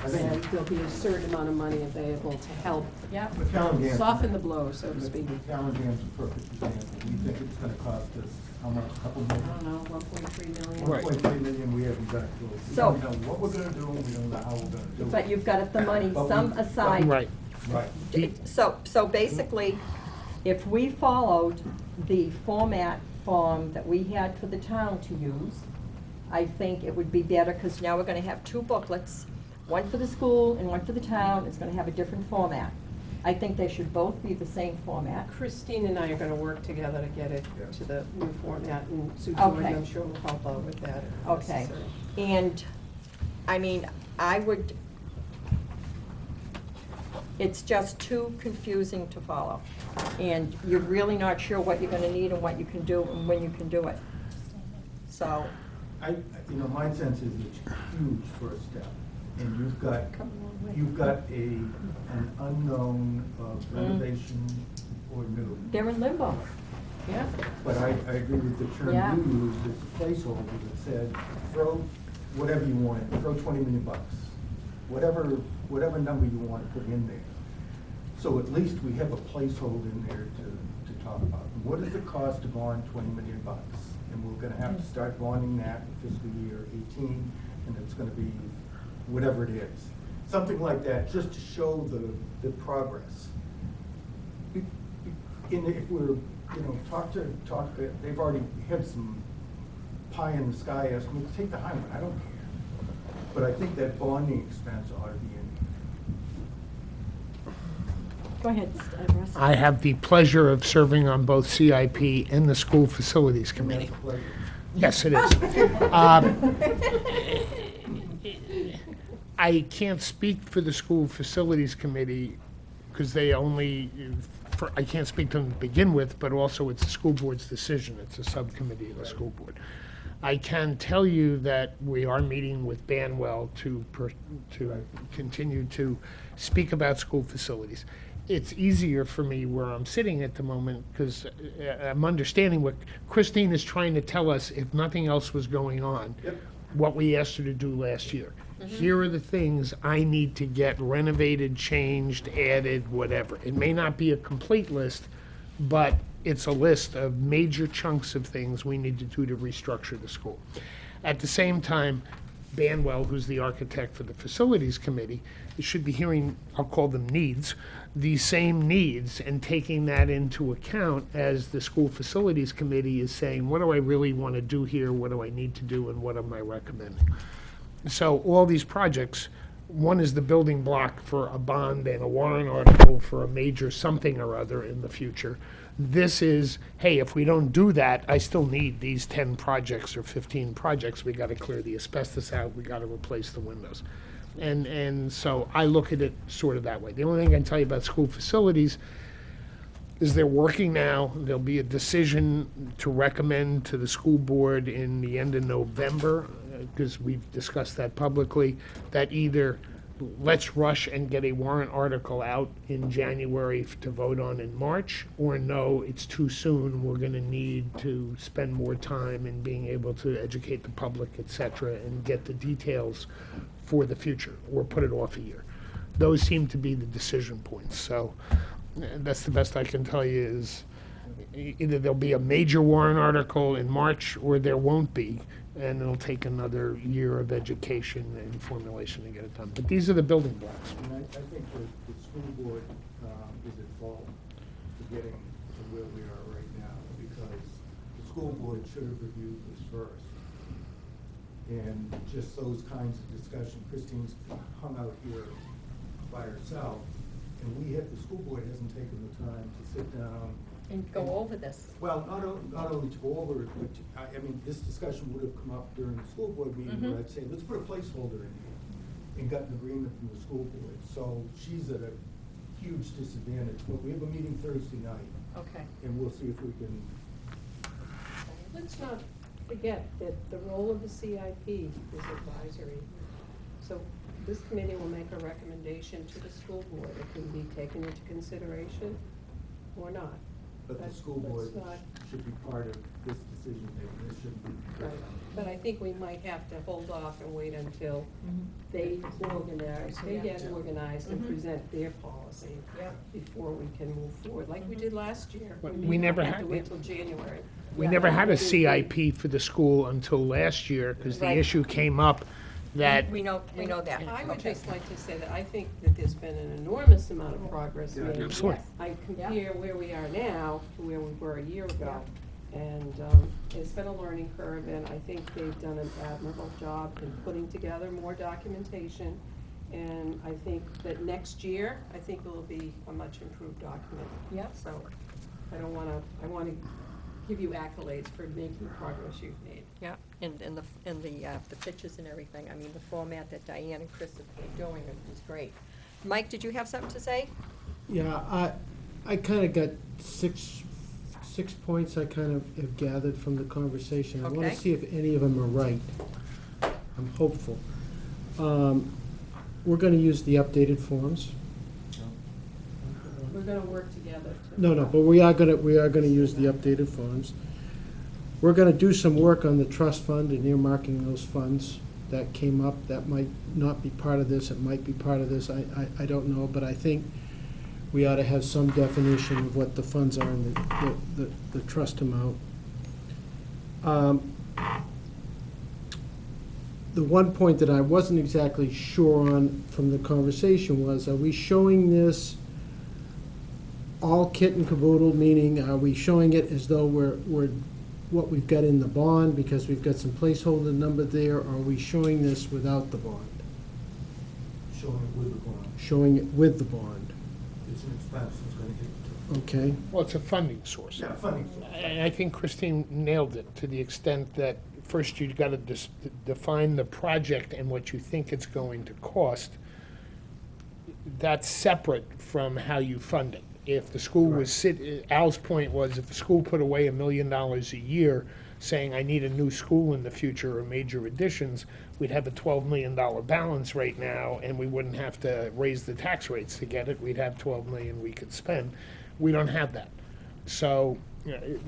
I think And there'll be a certain amount of money available to help yeah. McAllen Dam. soften the blow, so to speak. McAllen Dam's a perfect example. We think it's gonna cost us, how much, a couple I million? don't know, 1.3 million. Right. 1.3 million, we haven't got to. We So- don't know what we're gonna do, and we don't know how we're gonna do it. But you've got the money, But we- some aside. Right. Right. So basically, if we followed the format form that we had for the town to use, I think it would be better, because now we're gonna have two booklets, one for the school and one for the town. It's gonna have a different format. I think they should both be the same format. Christine and I are gonna work together to get it to the new format, and Sue Okay. Jordan, I'm sure, will help out with that if Okay. necessary. And, I mean, it's just too confusing to follow. And you're really not sure what you're gonna need and what you can do and when you can do it. So, My sense is it's a huge first step, and you've got an unknown of renovation or new. they're in limbo. Yeah. But I agree with the term Yeah. you used, as a placeholder that said, throw whatever you want, throw $20 million, whatever number you want to put in there. So at least we have a placeholder in there to talk about. What is the cost to bond $20 million? And we're gonna have to start bonding that in fiscal year 18, and it's gonna be whatever it is. Something like that, just to show the progress. If we're, they've already had some pie in the sky estimate, take the high one, I don't care. But I think that bonding expense ought to be in there. Go ahead, Russ. I have the pleasure of serving on both CIP and the School Facilities Committee. Pleasure. Yes, it is. I can't speak for the School Facilities Committee because they only, I can't speak to them to begin with, but also it's the school board's decision. It's a subcommittee of the school board. I can tell you that we are meeting with Banwell to continue to speak about school facilities. It's easier for me where I'm sitting at the moment because I'm understanding what Christine is trying to tell us, if nothing else was going on, what we asked her to do last year. Here are the things I need to get renovated, changed, added, whatever. It may not be a complete list, but it's a list of major chunks of things we need to do to restructure the school. At the same time, Banwell, who's the architect for the Facilities Committee, should be hearing, I'll call them needs, the same needs, and taking that into account as the School Facilities Committee is saying, what do I really want to do here, what do I need to do, and what am I recommending? So all these projects, one is the building block for a bond and a warrant article for a major something or other in the future. This is, hey, if we don't do that, I still need these 10 projects or 15 projects. We got to clear the asbestos out. We got to replace the windows. And so I look at it sort of that way. The only thing I can tell you about school facilities is they're working now. There'll be a decision to recommend to the school board in the end of November, because we've discussed that publicly, that either let's rush and get a warrant article out in January to vote on in March, or no, it's too soon, we're gonna need to spend more time in being able to educate the public, et cetera, and get the details for the future, or put it off a year. Those seem to be the decision points, so that's the best I can tell you is either there'll be a major warrant article in March, or there won't be, and it'll take another year of education and formulation to get it done. But these are the building blocks. And I think the school board is at fault for getting to where we are right now, because the school board should have reviewed this first. And just those kinds of discussion, Christine's hung out here by herself, and the school board hasn't taken the time to sit down. And go over this. Well, not only to go over it, but I mean, this discussion would have come up during the school board meeting, where I'd say, let's put a placeholder in here, and got an agreement from the school board. So she's at a huge disadvantage, but we have a meeting Thursday night, Okay. and we'll see if we can. Let's not forget that the role of the CIP is advisory. So this committee will make a recommendation to the school board. It can be taken into consideration or not. But the school board should be part of this decision making. This shouldn't be. Right. But I think we might have to hold off and wait until they get organized and present their policy before we can move forward, like we did last year. But may we never have had to it. wait till January. We never had a CIP for the school until last year, because the Right. issue came up that, We know that. I would Okay. just like to say that I think that there's been an enormous amount of progress made. Absolutely. I compare where we are now to where we were a year ago. And it's been a learning curve, and I think they've done an admirable job in putting together more documentation. And I think that next year, I think it will be a much improved document. Yep. So I want to give you accolades for making the progress you've made. Yeah, and the pictures and everything. I mean, the format that Diane and Chris have been doing is great. Mike, did you have something to say? Yeah, I kind of got six points I kind of have gathered from the conversation. I want Okay. to see if any of them are right. I'm hopeful. We're going to use the updated forms. We're going to work together to. No, but we are going to use the updated forms. We're going to do some work on the trust fund and earmarking those funds. That came up. That might not be part of this. It might be part of this. I don't know, but I think we ought to have some definition of what the funds are and the trust amount. The one point that I wasn't exactly sure on from the conversation was, are we showing this all kit and caboodle, meaning are we showing it as though we're what we've got in the bond because we've got some placeholder number there, or are we showing this without the bond? Showing it with the bond. Showing it with the bond, It's an expense that's gonna hit. okay? Well, it's a funding source. Yeah, funding source. And I think Christine nailed it to the extent that first you've got to define the project and what you think it's going to cost. That's separate from how you fund it. If the school was Al's point was if the school put away $1 million a year saying I need a new school in the future or major additions, we'd have a $12 million balance right now and we wouldn't have to raise the tax rates to get it. We'd have $12 million we could spend. We don't have that. So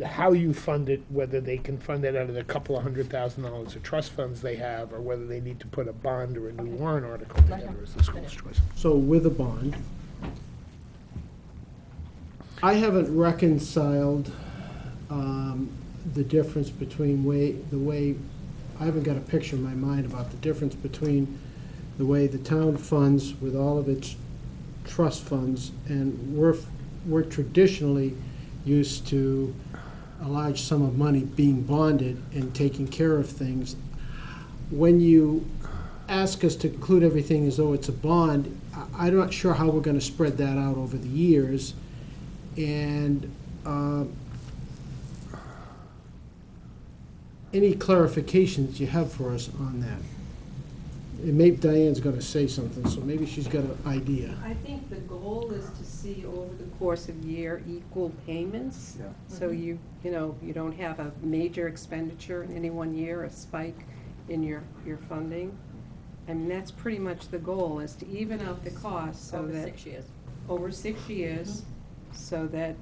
how you fund it, whether they can fund it out of the couple of $100,000 of trust funds they have, or whether they need to put a bond or a new warrant article together is the school's choice. So with a bond, I haven't reconciled the difference between the way, I haven't got a picture in my mind about the difference between the way the town funds with all of its trust funds, and we're traditionally used to a large sum of money being bonded and taking care of things. When you ask us to include everything as though it's a bond, I'm not sure how we're gonna spread that out over the years. And any clarifications you have for us on that? And maybe Diane's gonna say something, so maybe she's got an idea. I think the goal is to see over the course of year equal payments. Yeah. So you don't have a major expenditure in any one year, a spike in your funding. I mean, that's pretty much the goal, is to even out the costs so Over that. 6 years. Over 6 years, so that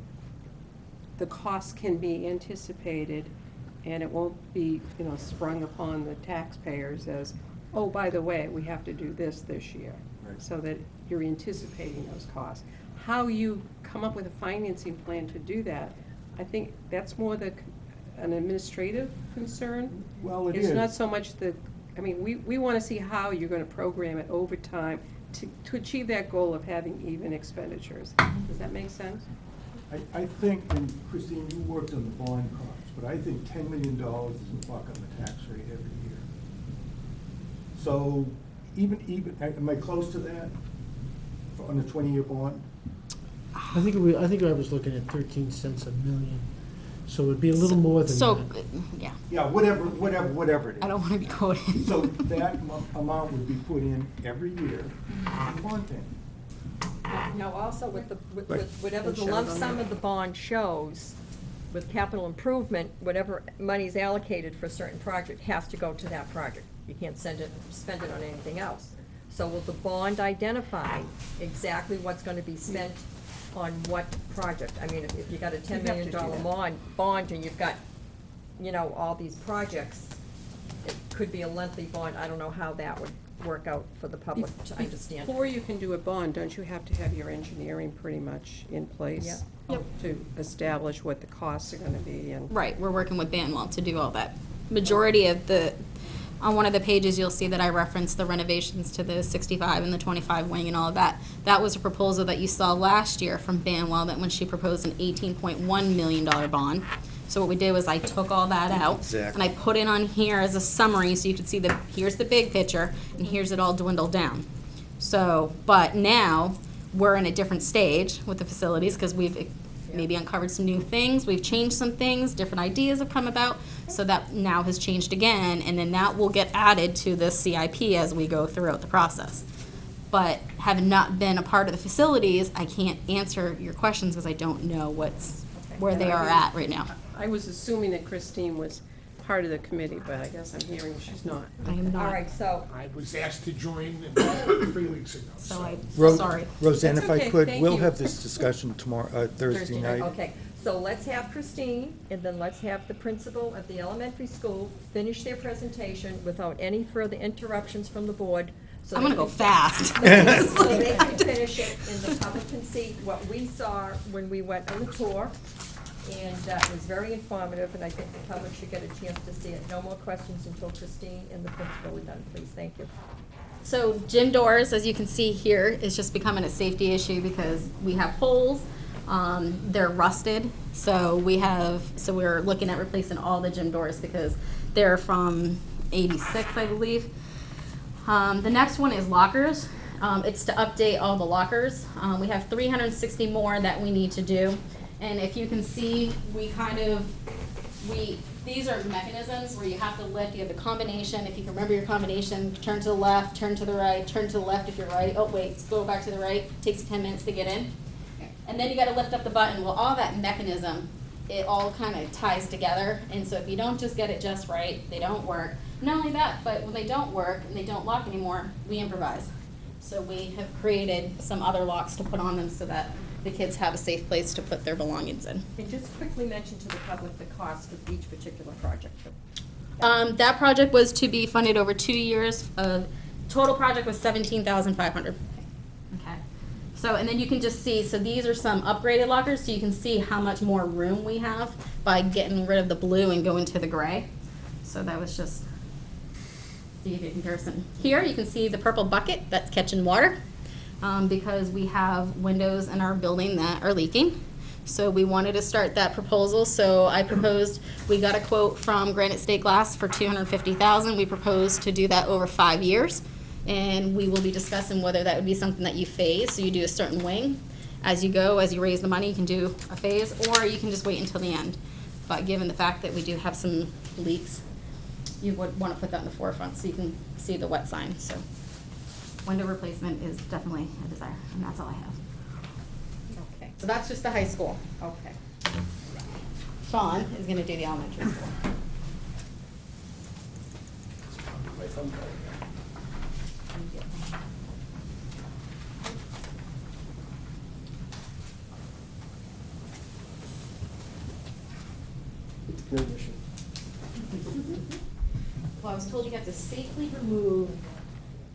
the costs can be anticipated and it won't be, sprung upon the taxpayers as, oh, by the way, we have to do this year. Right. So that you're anticipating those costs. How you come up with a financing plan to do that, I think that's more an administrative concern. Well, it It's not is. so much we want to see how you're going to program it over time to achieve that goal of having even expenditures. Does that make sense? I think, and Christine, you worked on the bond costs, but I think $10 million is a buck on the tax rate every year. So even, am I close to that on a 20-year bond? I think I was looking at 13 cents a million, so it'd be a little more than So, that. yeah, Yeah, whatever it is. I don't want to be quoted. So that amount would be put in every year in bond payment. Now, also with Right. whatever the lump sum of the bond shows, with capital improvement, whatever money's allocated for a certain project has to go to that project. You can't spend it on anything else. So will the bond identify exactly what's gonna be spent on what project? I mean, if you got a $10 million bond and you've got, all these projects, it could be a lengthy bond. I don't know how that would work out for the public to understand. Before you can do a bond, don't you have to have your engineering pretty much in place? Yep. To establish what the costs are gonna be and. Right, we're working with Banwell to do all that. Majority of on one of the pages, you'll see that I referenced the renovations to the 65 and the 25 wing and all of that. That was a proposal that you saw last year from Banwell, that when she proposed an $18.1 million bond. So what we did was I took all that out, and I put it on here as a summary, so you could see here's the big picture, and here's it all dwindled down. So, but now, we're in a different stage with the facilities, because we've maybe uncovered some new things, we've changed some things, different ideas have come about, so that now has changed again, and then that will get added to the CIP as we go throughout the process. But having not been a part of the facilities, I can't answer your questions because I don't know where they are at right now. I was assuming that Christine was part of the committee, but I guess I'm hearing she's not. I am All not, right, so, I was asked to join about 3 weeks ago. so I'm Ro- sorry. Roseanne, That's if I okay, could, thank we'll you. have this discussion tomorrow, Thursday night. okay. So let's have Christine, and then let's have the principal of the elementary school finish their presentation without any further interruptions from the board, So I'm they gonna go can- fast. So they can finish it, and the public can see what we saw when we went on the tour. And it was very informative, and I think the public should get a chance to see it. No more questions until Christine and the principal are done, please. Thank you. So gym doors, as you can see here, is just becoming a safety issue because we have holes. They're rusted, so we're looking at replacing all the gym doors because they're from '86, I believe. The next one is lockers. It's to update all the lockers. We have 360 more that we need to do. And if you can see, these are mechanisms where you have to lift. You have the combination. If you can remember your combination, turn to the left, turn to the right, turn to the left if you're right. Oh, wait, go back to the right. Takes 10 minutes to get in. And then you gotta lift up the button. Well, all that mechanism, it all kind of ties together. And so if you don't just get it just right, they don't work. Not only that, but when they don't work and they don't lock anymore, we improvise. So we have created some other locks to put on them so that the kids have a safe place to put their belongings in. And just quickly mention to the public the cost of each particular project. That project was to be funded over 2 years. Total project was $17,500. Okay. So, and then you can just see, so these are some upgraded lockers, so you can see how much more room we have by getting rid of the blue and going to the gray. So that was just to give you a comparison. Here you can see the purple bucket that's catching water because we have windows in our building that are leaking. So we wanted to start that proposal. So I proposed, we got a quote from Granite State Glass for $250,000. We proposed to do that over 5 years. And we will be discussing whether that would be something that you phase. So you do a certain wing. As you go, as you raise the money, you can do a phase, or you can just wait until the end. But given the fact that we do have some leaks, you would want to put that in the forefront so you can see the wet sign. So window replacement is definitely a desire, and that's all I have. Okay. So that's just the high school. Okay. Sean is going to do the elementary school. Well, I was told you have to safely remove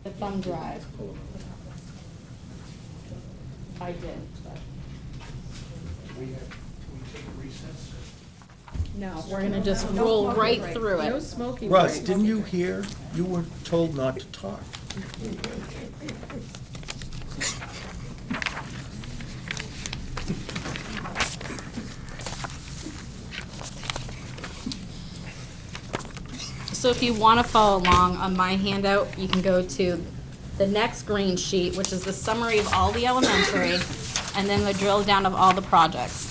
the thumb drive. I did, but. No, we're gonna just roll right through No it. smoking Russ, breaks. didn't you hear? You were told not to talk. So if you want to follow along on my handout, you can go to the next green sheet, which is the summary of all the elementary, and then the drill down of all the projects.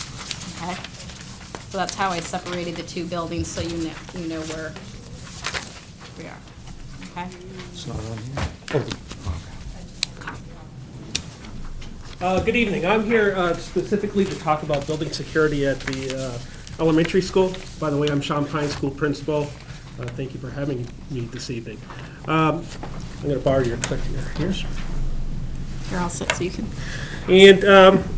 Okay? So that's how I separated the two buildings, so you know where we are. Okay? It's not on here. Good evening. I'm here specifically to talk about building security at the elementary school. By the way, I'm Sean Pine, school principal. Thank you for having me this evening. I'm going to borrow your clicker here. You're all set, so you can. And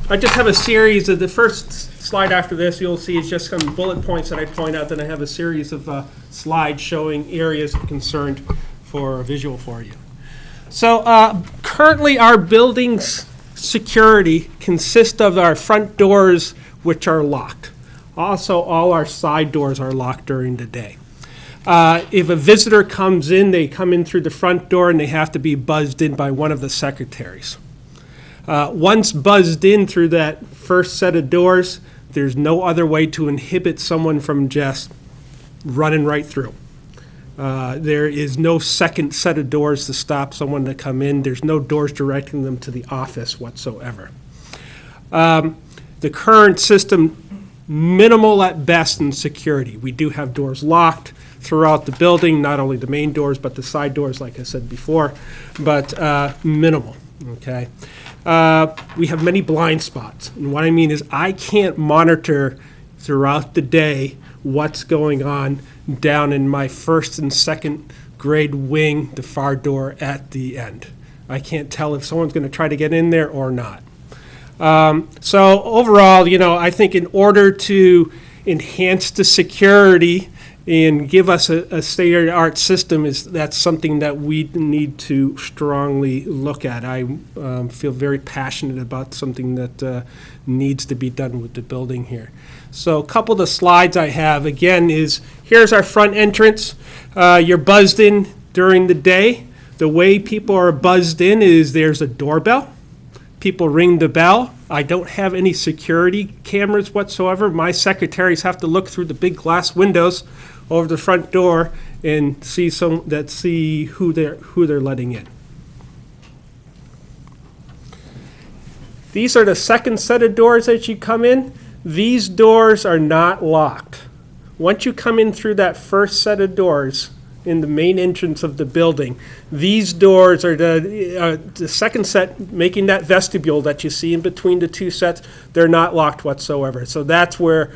I just have a series of the first slide after this you'll see is just some bullet points that I point out. Then I have a series of slides showing areas of concern for a visual for you. So currently our building's security consists of our front doors, which are locked. Also, all our side doors are locked during the day. If a visitor comes in, they come in through the front door and they have to be buzzed in by one of the secretaries. Once buzzed in through that first set of doors, there's no other way to inhibit someone from just running right through. There is no second set of doors to stop someone to come in. There's no doors directing them to the office whatsoever. The current system, minimal at best in security. We do have doors locked throughout the building, not only the main doors, but the side doors, like I said before, but minimal, okay? We have many blind spots, and what I mean is I can't monitor throughout the day what's going on down in my first and second grade wing, the far door at the end. I can't tell if someone's going to try to get in there or not. So overall, I think in order to enhance the security and give us a state-of-the-art system, that's something that we need to strongly look at. I feel very passionate about something that needs to be done with the building here. So a couple of the slides I have, again, is here's our front entrance. You're buzzed in during the day. The way people are buzzed in is there's a doorbell. People ring the bell. I don't have any security cameras whatsoever. My secretaries have to look through the big glass windows over the front door and see who they're letting in. These are the second set of doors that you come in. These doors are not locked. Once you come in through that first set of doors in the main entrance of the building, these doors are the second set, making that vestibule that you see in between the two sets. They're not locked whatsoever. So that's where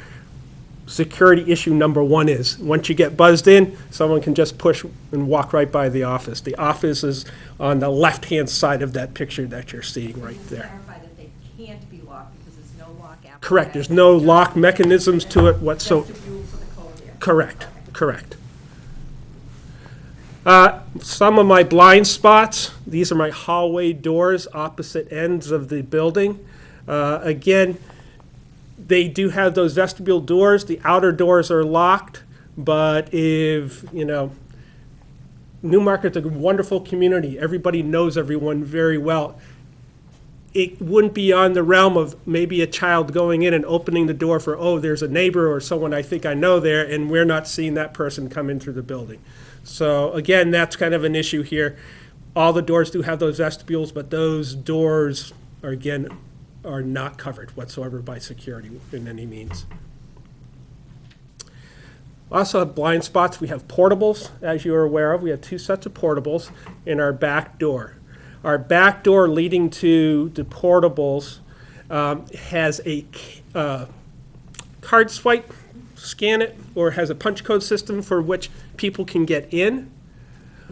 security issue number one is. Once you get buzzed in, someone can just push and walk right by the office. The office is on the left-hand side of that picture that you're seeing right there. Clarify that they can't be locked because there's no lock apparatus. Correct. There's no lock mechanisms to it whatsoever. Vestibule for the code there. Correct. Correct. Some of my blind spots, these are my hallway doors, opposite ends of the building. Again, they do have those vestibule doors. The outer doors are locked, but if, Newmarket's a wonderful community. Everybody knows everyone very well. It wouldn't be on the realm of maybe a child going in and opening the door for, oh, there's a neighbor or someone I think I know there, and we're not seeing that person come in through the building. So again, that's kind of an issue here. All the doors do have those vestibules, but those doors are not covered whatsoever by security in any means. Also have blind spots. We have portables, as you are aware of. We have two sets of portables in our back door. Our back door leading to the portables has a card swipe, scan it, or has a punch code system for which people can get in,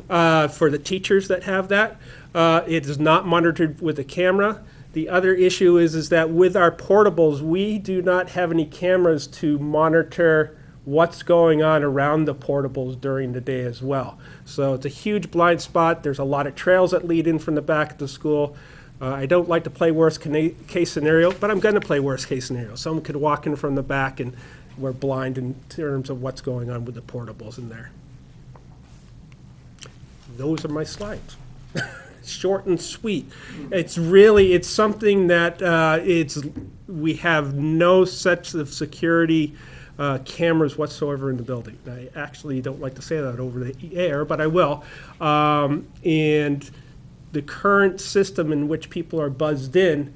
for the teachers that have that. It is not monitored with a camera. The other issue is that with our portables, we do not have any cameras to monitor what's going on around the portables during the day as well. So it's a huge blind spot. There's a lot of trails that lead in from the back of the school. I don't like to play worst case scenario, but I'm going to play worst case scenario. Someone could walk in from the back and we're blind in terms of what's going on with the portables in there. Those are my slides. Short and sweet. It's something that we have no sets of security cameras whatsoever in the building. I actually don't like to say that over the air, but I will. And the current system in which people are buzzed in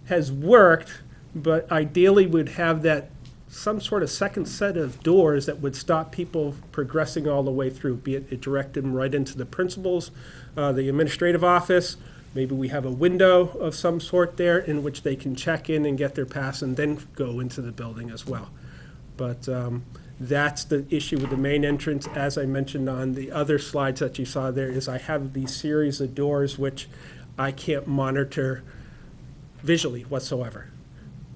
has worked, but ideally would have that some sort of second set of doors that would stop people progressing all the way through, be it direct them right into the principal's, the administrative office. Maybe we have a window of some sort there in which they can check in and get their pass and then go into the building as well. But that's the issue with the main entrance. As I mentioned on the other slides that you saw there, is I have these series of doors which I can't monitor visually whatsoever.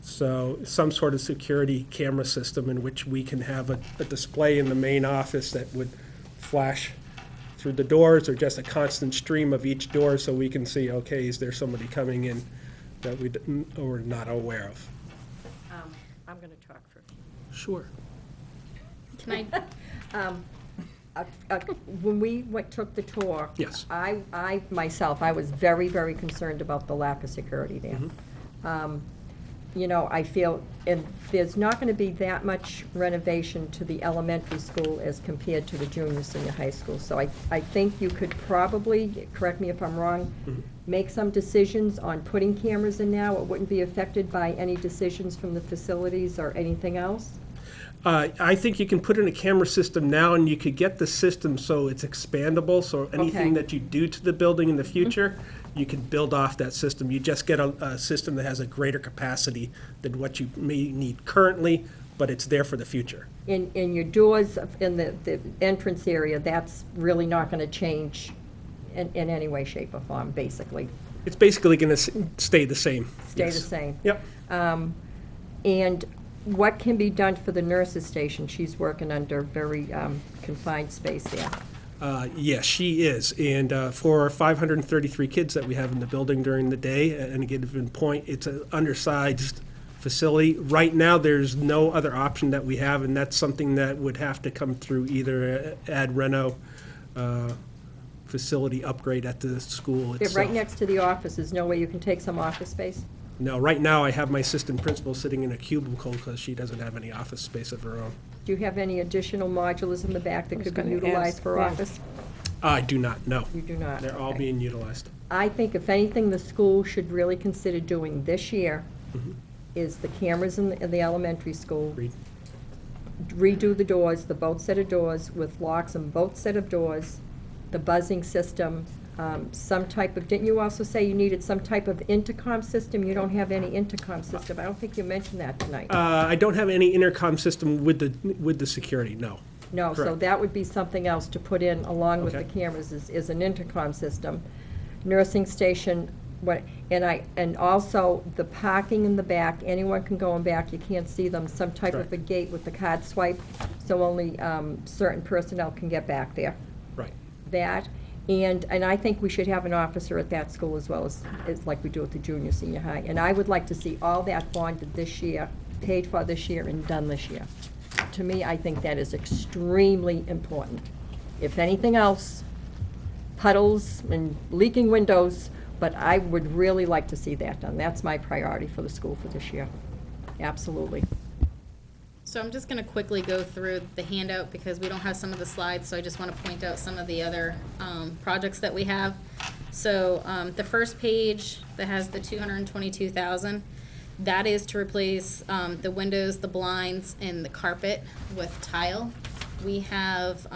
So some sort of security camera system in which we can have a display in the main office that would flash through the doors, or just a constant stream of each door so we can see, okay, is there somebody coming in that we're not aware of? I'm going to talk for a few. Sure. Can I? When we took the tour. Yes. I myself, I was very, very concerned about the lack of security there. I feel, and there's not going to be that much renovation to the elementary school as compared to the junior, senior high school. So I think you could probably, correct me if I'm wrong, make some decisions on putting cameras in now. It wouldn't be affected by any decisions from the facilities or anything else. I think you can put in a camera system now, and you could get the system so it's expandable, so anything that you do to the building in the future, you can build off that system. You just get a system that has a greater capacity than what you may need currently, but it's there for the future. In your doors, in the entrance area, that's really not going to change in any way, shape, or form, basically. It's basically going to stay the same. Stay Yes. the same. Yep. And what can be done for the nurse's station? She's working under very confined space there. Yes, she is. And for 533 kids that we have in the building during the day, at any given point, it's an undersized facility. Right now, there's no other option that we have, and that's something that would have to come through either ad reno facility upgrade at the school They're itself. right next to the office. There's no way you can take some office space? No, right now, I have my assistant principal sitting in a cubicle because she doesn't have any office space of her own. Do you have any additional modulars in the back that was could be gonna utilized ask for that. office? I do not, no. You do not? They're all Okay. being utilized. I think if anything, the school should really consider doing this year is the cameras in the elementary school. Agreed. Redo the doors, the both set of doors with locks on both set of doors, the buzzing system, some type of, didn't you also say you needed some type of intercom system? You don't have any intercom system. I don't think you mentioned that tonight. I don't have any intercom system with the security, no. No, so correct. that would be something else to put in along with the Okay. cameras is an intercom system. Nursing station, and also the parking in the back, anyone can go in back, you can't see them, some type of Correct. a gate with the card swipe, so only certain personnel can get back there. Right. That, and I think we should have an officer at that school as well as like we do at the junior, senior high. And I would like to see all that bonded this year, paid for this year, and done this year. To me, I think that is extremely important. If anything else, puddles and leaking windows, but I would really like to see that done. That's my priority for the school for this year. Absolutely. So I'm just gonna quickly go through the handout because we don't have some of the slides, so I just wanna point out some of the other, projects that we have. So, the first page that has the 222,000, that is to replace, the windows, the blinds, and the carpet with tile. We have,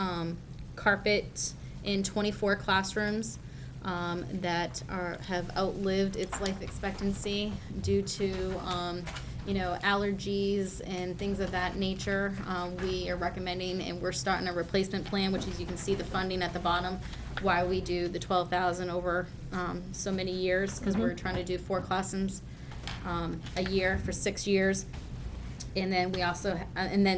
carpet in 24 classrooms, that have outlived its life expectancy due to, allergies and things of that nature. We are recommending, and we're starting a replacement plan, which is, you can see the funding at the bottom, why we do the 12,000 over, so many years, because we're trying to do 4 classrooms, a year for 6 years. And then we also,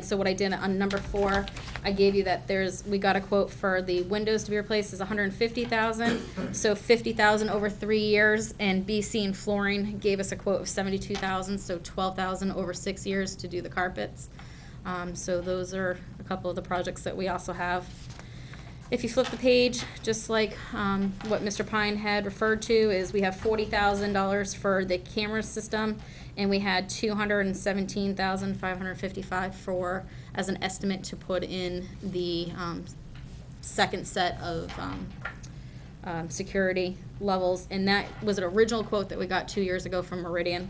so what I did on number 4, I gave you that we got a quote for the windows to be replaced is 150,000, so 50,000 over 3 years, and BC and flooring gave us a quote of 72,000, so 12,000 over 6 years to do the carpets. So those are a couple of the projects that we also have. If you flip the page, just like what Mr. Pine had referred to, is we have $40,000 for the camera system, and we had $217,555 for as an estimate to put in the second set of security levels, and that was an original quote that we got 2 years ago from Meridian.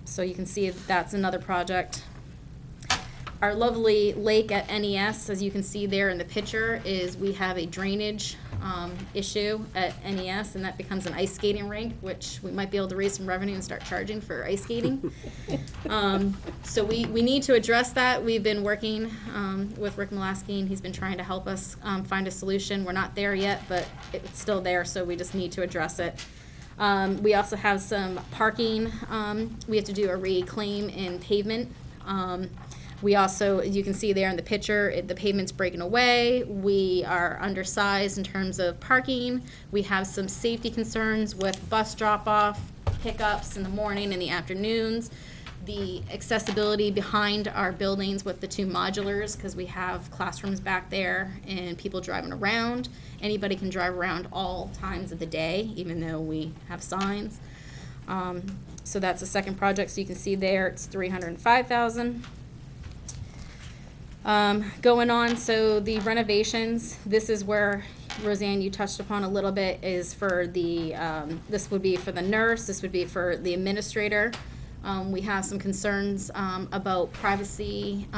So you can see that's another project. Our lovely lake at NES, as you can see there in the picture, is we have a drainage issue at NES, and that becomes an ice skating rink, which we might be able to raise some revenue and start charging for ice skating. So we need to address that. We've been working with Rick Molaski, and he's been trying to help us find a solution. We're not there yet, but it's still there, so we just need to address it. We also have some parking. We have to do a reclaim in pavement. We also, as you can see there in the picture, the pavement's breaking away. We are undersized in terms of parking. We have some safety concerns with bus drop-off, pickups in the morning and the afternoons. The accessibility behind our buildings with the 2 modulars, because we have classrooms back there and people driving around. Anybody can drive around all times of the day, even though we have signs. So that's the second project. So you can see there, it's $305,000. Going on, so the renovations, this is where, Roseanne, you touched upon a little bit, is for the, this would be for the nurse, this would be for the administrator. We have some concerns about privacy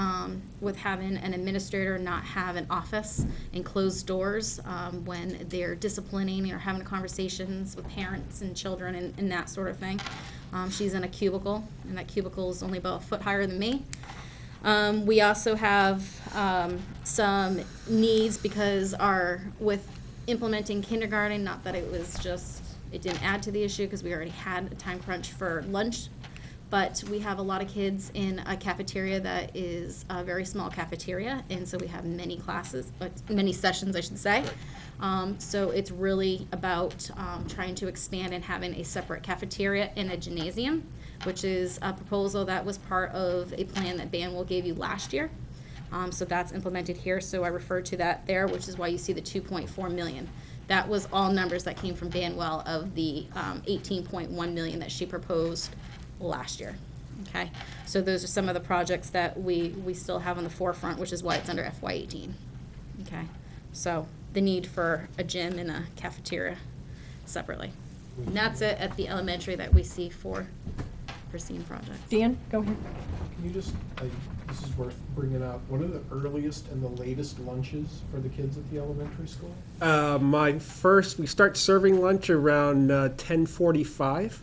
with having an administrator not have an office and closed doors when they're disciplining or having conversations with parents and children and that sort of thing. She's in a cubicle, and that cubicle is only about a foot higher than me. We also have some needs because with implementing kindergarten, not that it didn't add to the issue because we already had a time crunch for lunch, but we have a lot of kids in a cafeteria that is a very small cafeteria, and so we have many classes, many sessions, I should say. So it's really about trying to expand and having a separate cafeteria and a gymnasium, which is a proposal that was part of a plan that Banwell gave you last year. So that's implemented here, so I referred to that there, which is why you see the 2.4 million. That was all numbers that came from Banwell of the 18.1 million that she proposed last year. Okay, so those are some of the projects that we still have on the forefront, which is why it's under FY18. Okay, so the need for a gym and a cafeteria separately. And that's it at the elementary that we see for foreseen projects. Dan, go ahead. Can you just, this is worth bringing up, what are the earliest and the latest lunches for the kids at the elementary school? We start serving lunch around 10:45,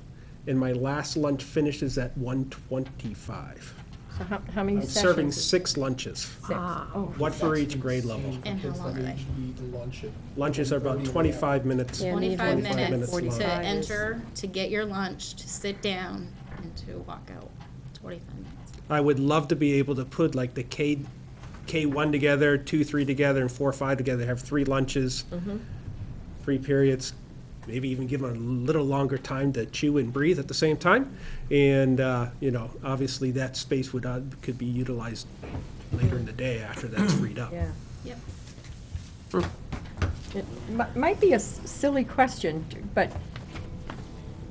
and my last lunch finishes at 1:25. So how many I'm sessions? serving 6 lunches, Six. Oh, one for each grade level. And how Kids long that are they? age eat lunch at Lunches are about 25 minutes. Yeah. 25 25 minutes minutes to long. enter, to get your lunch, to sit down, and to walk out. 25 minutes. I would love to be able to put like the K1 together, 2, 3 together, and 4, 5 together, have 3 lunches, 3 periods, maybe even give them a little longer time to chew and breathe at the same time. And, obviously that space could be utilized later in the day after that's freed up. yeah. Yep. It might be a silly question, but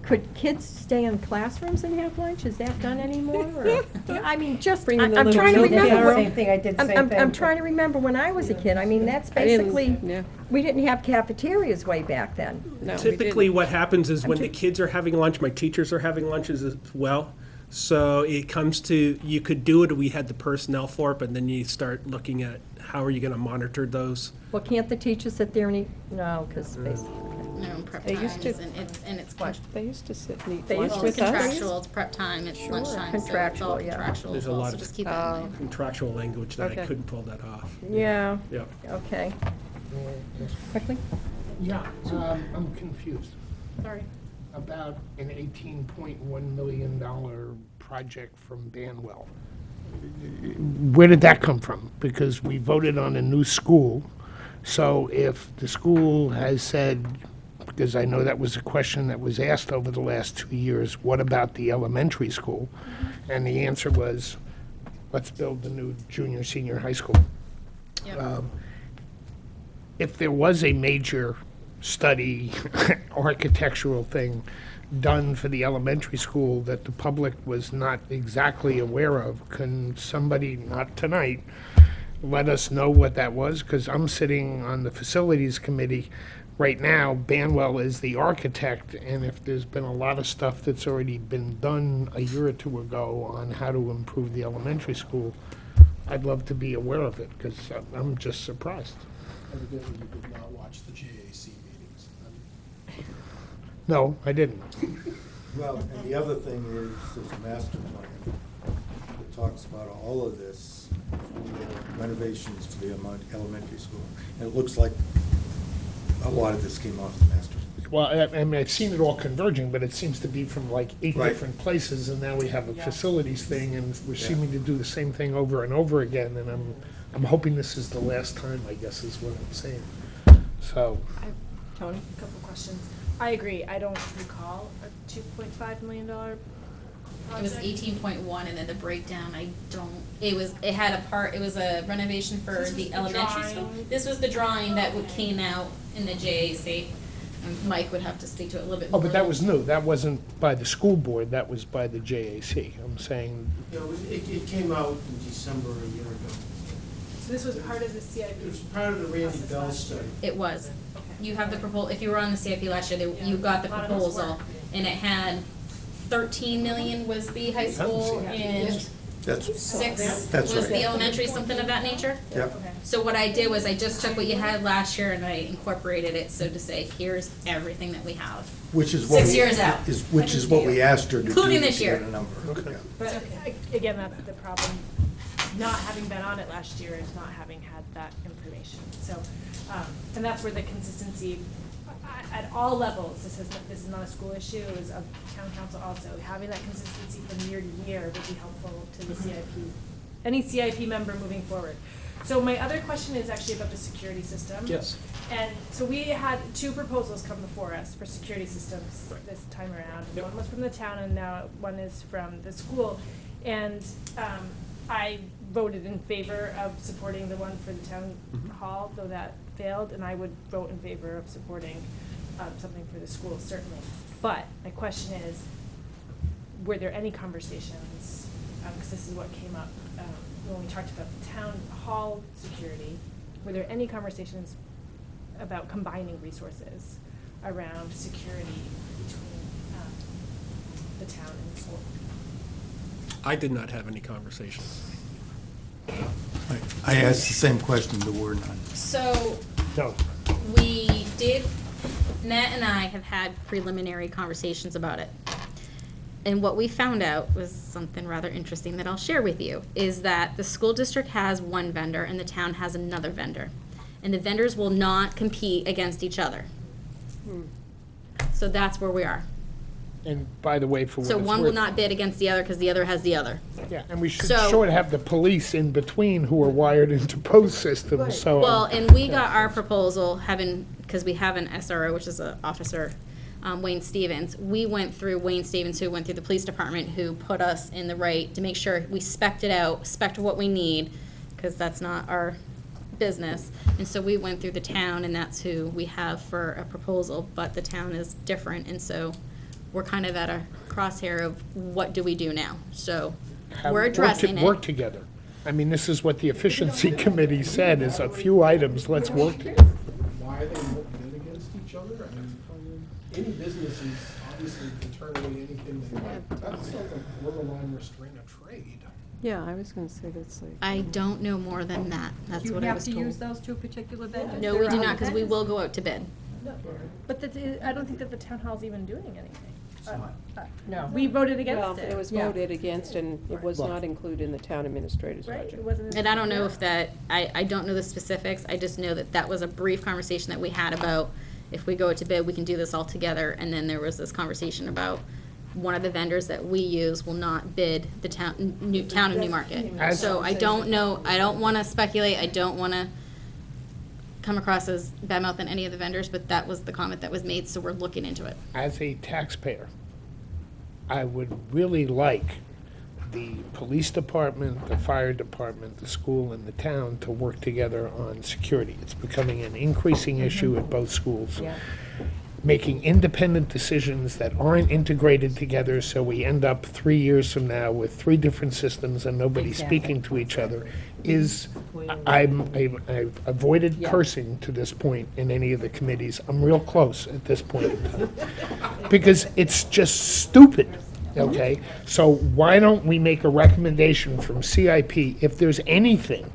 could kids stay in classrooms and have lunch? Is that done anymore? Or- I mean, just, Bring in the I'm little trying to milk remember. carrot. when- Same thing, I did the I'm- same I'm- thing. I'm trying to remember when I was a kid. I mean, that's I didn't- basically, yeah. we didn't have cafeterias way back then. No, we Typically, didn't. what happens is when the I'm kids are having lunch, my teachers are having lunches as well. So it comes to, you could do it, we had the personnel for it, but then you start looking at how are you going to monitor those? Well, can't the teachers sit there and eat? No, because basically, No, prep They times, used to- and it's They used to sit and eat They lunch used well, to it's with us. contractual, it's prep time, it's Sure, lunchtime, so it's contractual, all yeah. contractual There's as a well, lot so of- just keep that in mind. Contractual language that I Okay. couldn't pull that off. yeah, Yeah. okay. Quickly? Yeah, I'm confused Sorry. about an $18.1 million project from Banwell. Where did that come from? Because we voted on a new school, so if the school has said, because I know that was a question that was asked over the last 2 years, what about the elementary school? And the answer was, let's build the new junior, senior high school. Yep. If there was a major study, architectural thing done for the elementary school that the public was not exactly aware of, can somebody, not tonight, let us know what that was? Because I'm sitting on the facilities committee right now. Banwell is the architect, and if there's been a lot of stuff that's already been done a year or 2 ago on how to improve the elementary school, I'd love to be aware of it, because I'm just surprised. Evidently, you did not watch the JAC meetings. No, I didn't. Well, and the other thing is, there's a master plan that talks about all of this for renovations to the elementary school. And it looks like a lot of this came off the master. Well, I mean, I've seen it all converging, but it seems to be from like 8 Right. different places, and now we have a facilities thing, and we're Yeah. seeming to do the same thing over and over again, and I'm hoping this is the last time, I guess is what I'm saying. So, Tony? A couple questions. I agree, I don't recall a $2.5 million project. It was 18.1, and then the breakdown, it had a part, it was a renovation for This was the the elementary drawing. school. This was the drawing that came out in the JAC. And Mike would have to speak to it a little bit oh, more. but that was new, that wasn't by the school board, that was by the JAC. I'm saying, Yeah, it came out in December a year ago. So this was part of the CIP? It was part of the Randy process Bell last year? study. It was. Okay. You have the proposal, if you were on the CIP last year, you got the A lot of those proposal, were. and it had 13 million was the high school, and That's, 6 That's was right. the elementary, something of that nature? yep. Okay. So what I did was I just took what you had last year and I incorporated it, so to say, here's everything that we have. Which is what 6 we- years out. Which is what we asked her to do. Including this to year. get a number. Yeah. But again, that's the problem, not having been on it last year is not having had that information. So, and that's where the consistency, at all levels, this is not a school issue, it was a town council also, having that consistency from year to year would be helpful to the CIP, any CIP member moving forward. So my other question is actually about the security system. Yes. And so we had 2 proposals come before us for security systems this time around. Yep. One was from the town and now one is from the school. And I voted in favor of supporting the one for the town hall, though that failed, and I would vote in favor of supporting something for the school, certainly. But my question is, were there any conversations, because this is what came up when we talked about the town hall security, were there any conversations about combining resources around security between the town and the school? I did not have any conversations. I asked the same question, there were none. So No. we did, Nat and I have had preliminary conversations about it. And what we found out was something rather interesting that I'll share with you, is that the school district has one vendor and the town has another vendor. And the vendors will not compete against each other. So that's where we are. And by the way, for what So it's one will worth- not bid against the other because the other has the other. Yeah, and we should So- sort of have the police in between who are wired into both systems, so. Well, and we got our proposal, because we have an SRO, which is an officer, Wayne Stevens. We went through Wayne Stevens, who went through the police department, who put us in the right to make sure we spec'd it out, spec'd what we need, because that's not our business. And so we went through the town, and that's who we have for a proposal, but the town is different, and so we're kind of at a crosshair of what do we do now? So have- we're addressing Work it. together. I mean, this is what the efficiency committee said, is a few items, let's work together. Why they won't bid against each other? I mean, any business is obviously can turn away anything they like. That's like a borderline restraint of trade. Yeah, I was gonna say that's like. I don't know more than that. That's Do you what I have was to use told. those 2 particular vendors? No, we do not, because we will go out to bid. But I don't think that the town hall's even doing anything. No. We voted Well, against it it. was Yeah. voted against and it was not included in the town administrator's Right? budget. It wasn't. And I don't know if that, I don't know the specifics, I just know that that was a brief conversation that we had about, if we go to bid, we can do this all together, and then there was this conversation about one of the vendors that we use will not bid the town of Newmarket. As- So I don't know, I don't wanna speculate, I don't wanna come across as bad-mouthing any of the vendors, but that was the comment that was made, so we're looking into it. As a taxpayer, I would really like the police department, the fire department, the school, and the town to work together on security. It's becoming an increasing issue at both schools. Yeah. Making independent decisions that aren't integrated together, so we end up 3 years from now with 3 different systems and nobody Exactly. speaking to each other is, I've avoided Yeah. cursing to this point in any of the committees. I'm real close at this point in time. Because it's just stupid, okay? So why don't we make a recommendation from CIP, if there's anything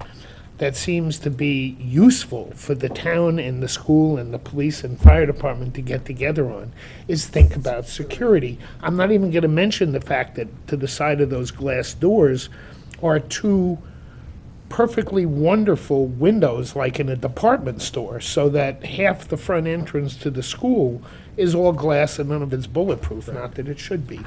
that seems to be useful for the town and the school and the police and fire department to get together on, is think about security. I'm not even gonna mention the fact that to the side of those glass doors are 2 perfectly wonderful windows, like in a department store, so that half the front entrance to the school is all glass and none of it's bulletproof, not that it should be.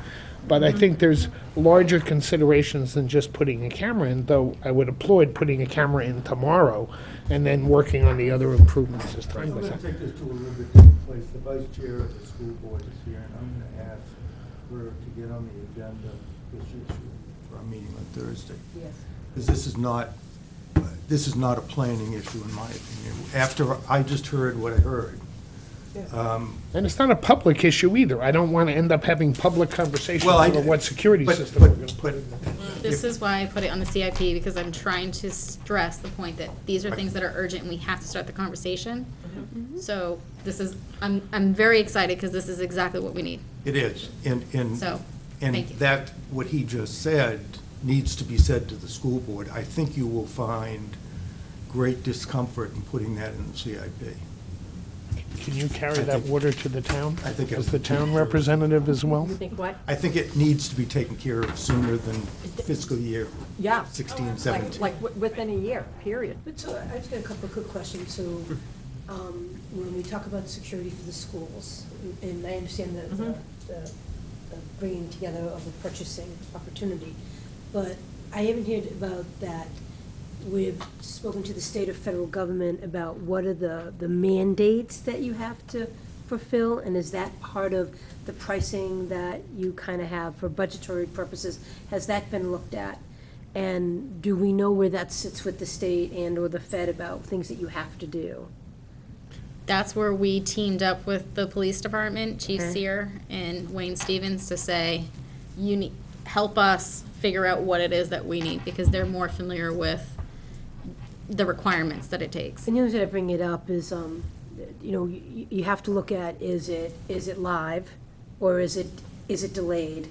But I think there's larger considerations than just putting a camera in, though I would applaud putting a camera in tomorrow and then working on the other improvements as time I'm goes going on. to take this to a little bit different place. The vice chair of the school board is here, and I'm going to ask her to get on the agenda this issue for our meeting on Thursday. Yes. Because this is not a planning issue, in my opinion. After I just heard what I heard, And it's not a public issue either. I don't want to end up having public conversations Well, over what security but- system we're going to but- put in. This is why I put it on the CIP, because I'm trying to stress the point that these are things that are urgent and we have to start the conversation. So this is, I'm very excited because this is exactly what we need. it is. And So, thank you. that, what he just said, needs to be said to the school board. I think you will find great discomfort in putting that in the CIP. Can you carry I that think- water to the town? I think it- As the town representative as well? You think what? I think it needs to be taken care of sooner than fiscal year Yeah. 16, Like 17. within a year, period. But so I just got a couple of quick questions. So when we talk about security for the schools, and I understand the bringing together of the purchasing opportunity, but I haven't heard about that. We've spoken to the state or federal government about what are the mandates that you have to fulfill, and is that part of the pricing that you kind of have for budgetary purposes? Has that been looked at? And do we know where that sits with the state and or the Fed about things that you have to do? That's where we teamed up with the police department, Chief Okay. Sear and Wayne Stevens, to say, you need, help us figure out what it is that we need, because they're more familiar with the requirements that it takes. And the reason I bring it up is, you have to look at, is it live, or is it delayed?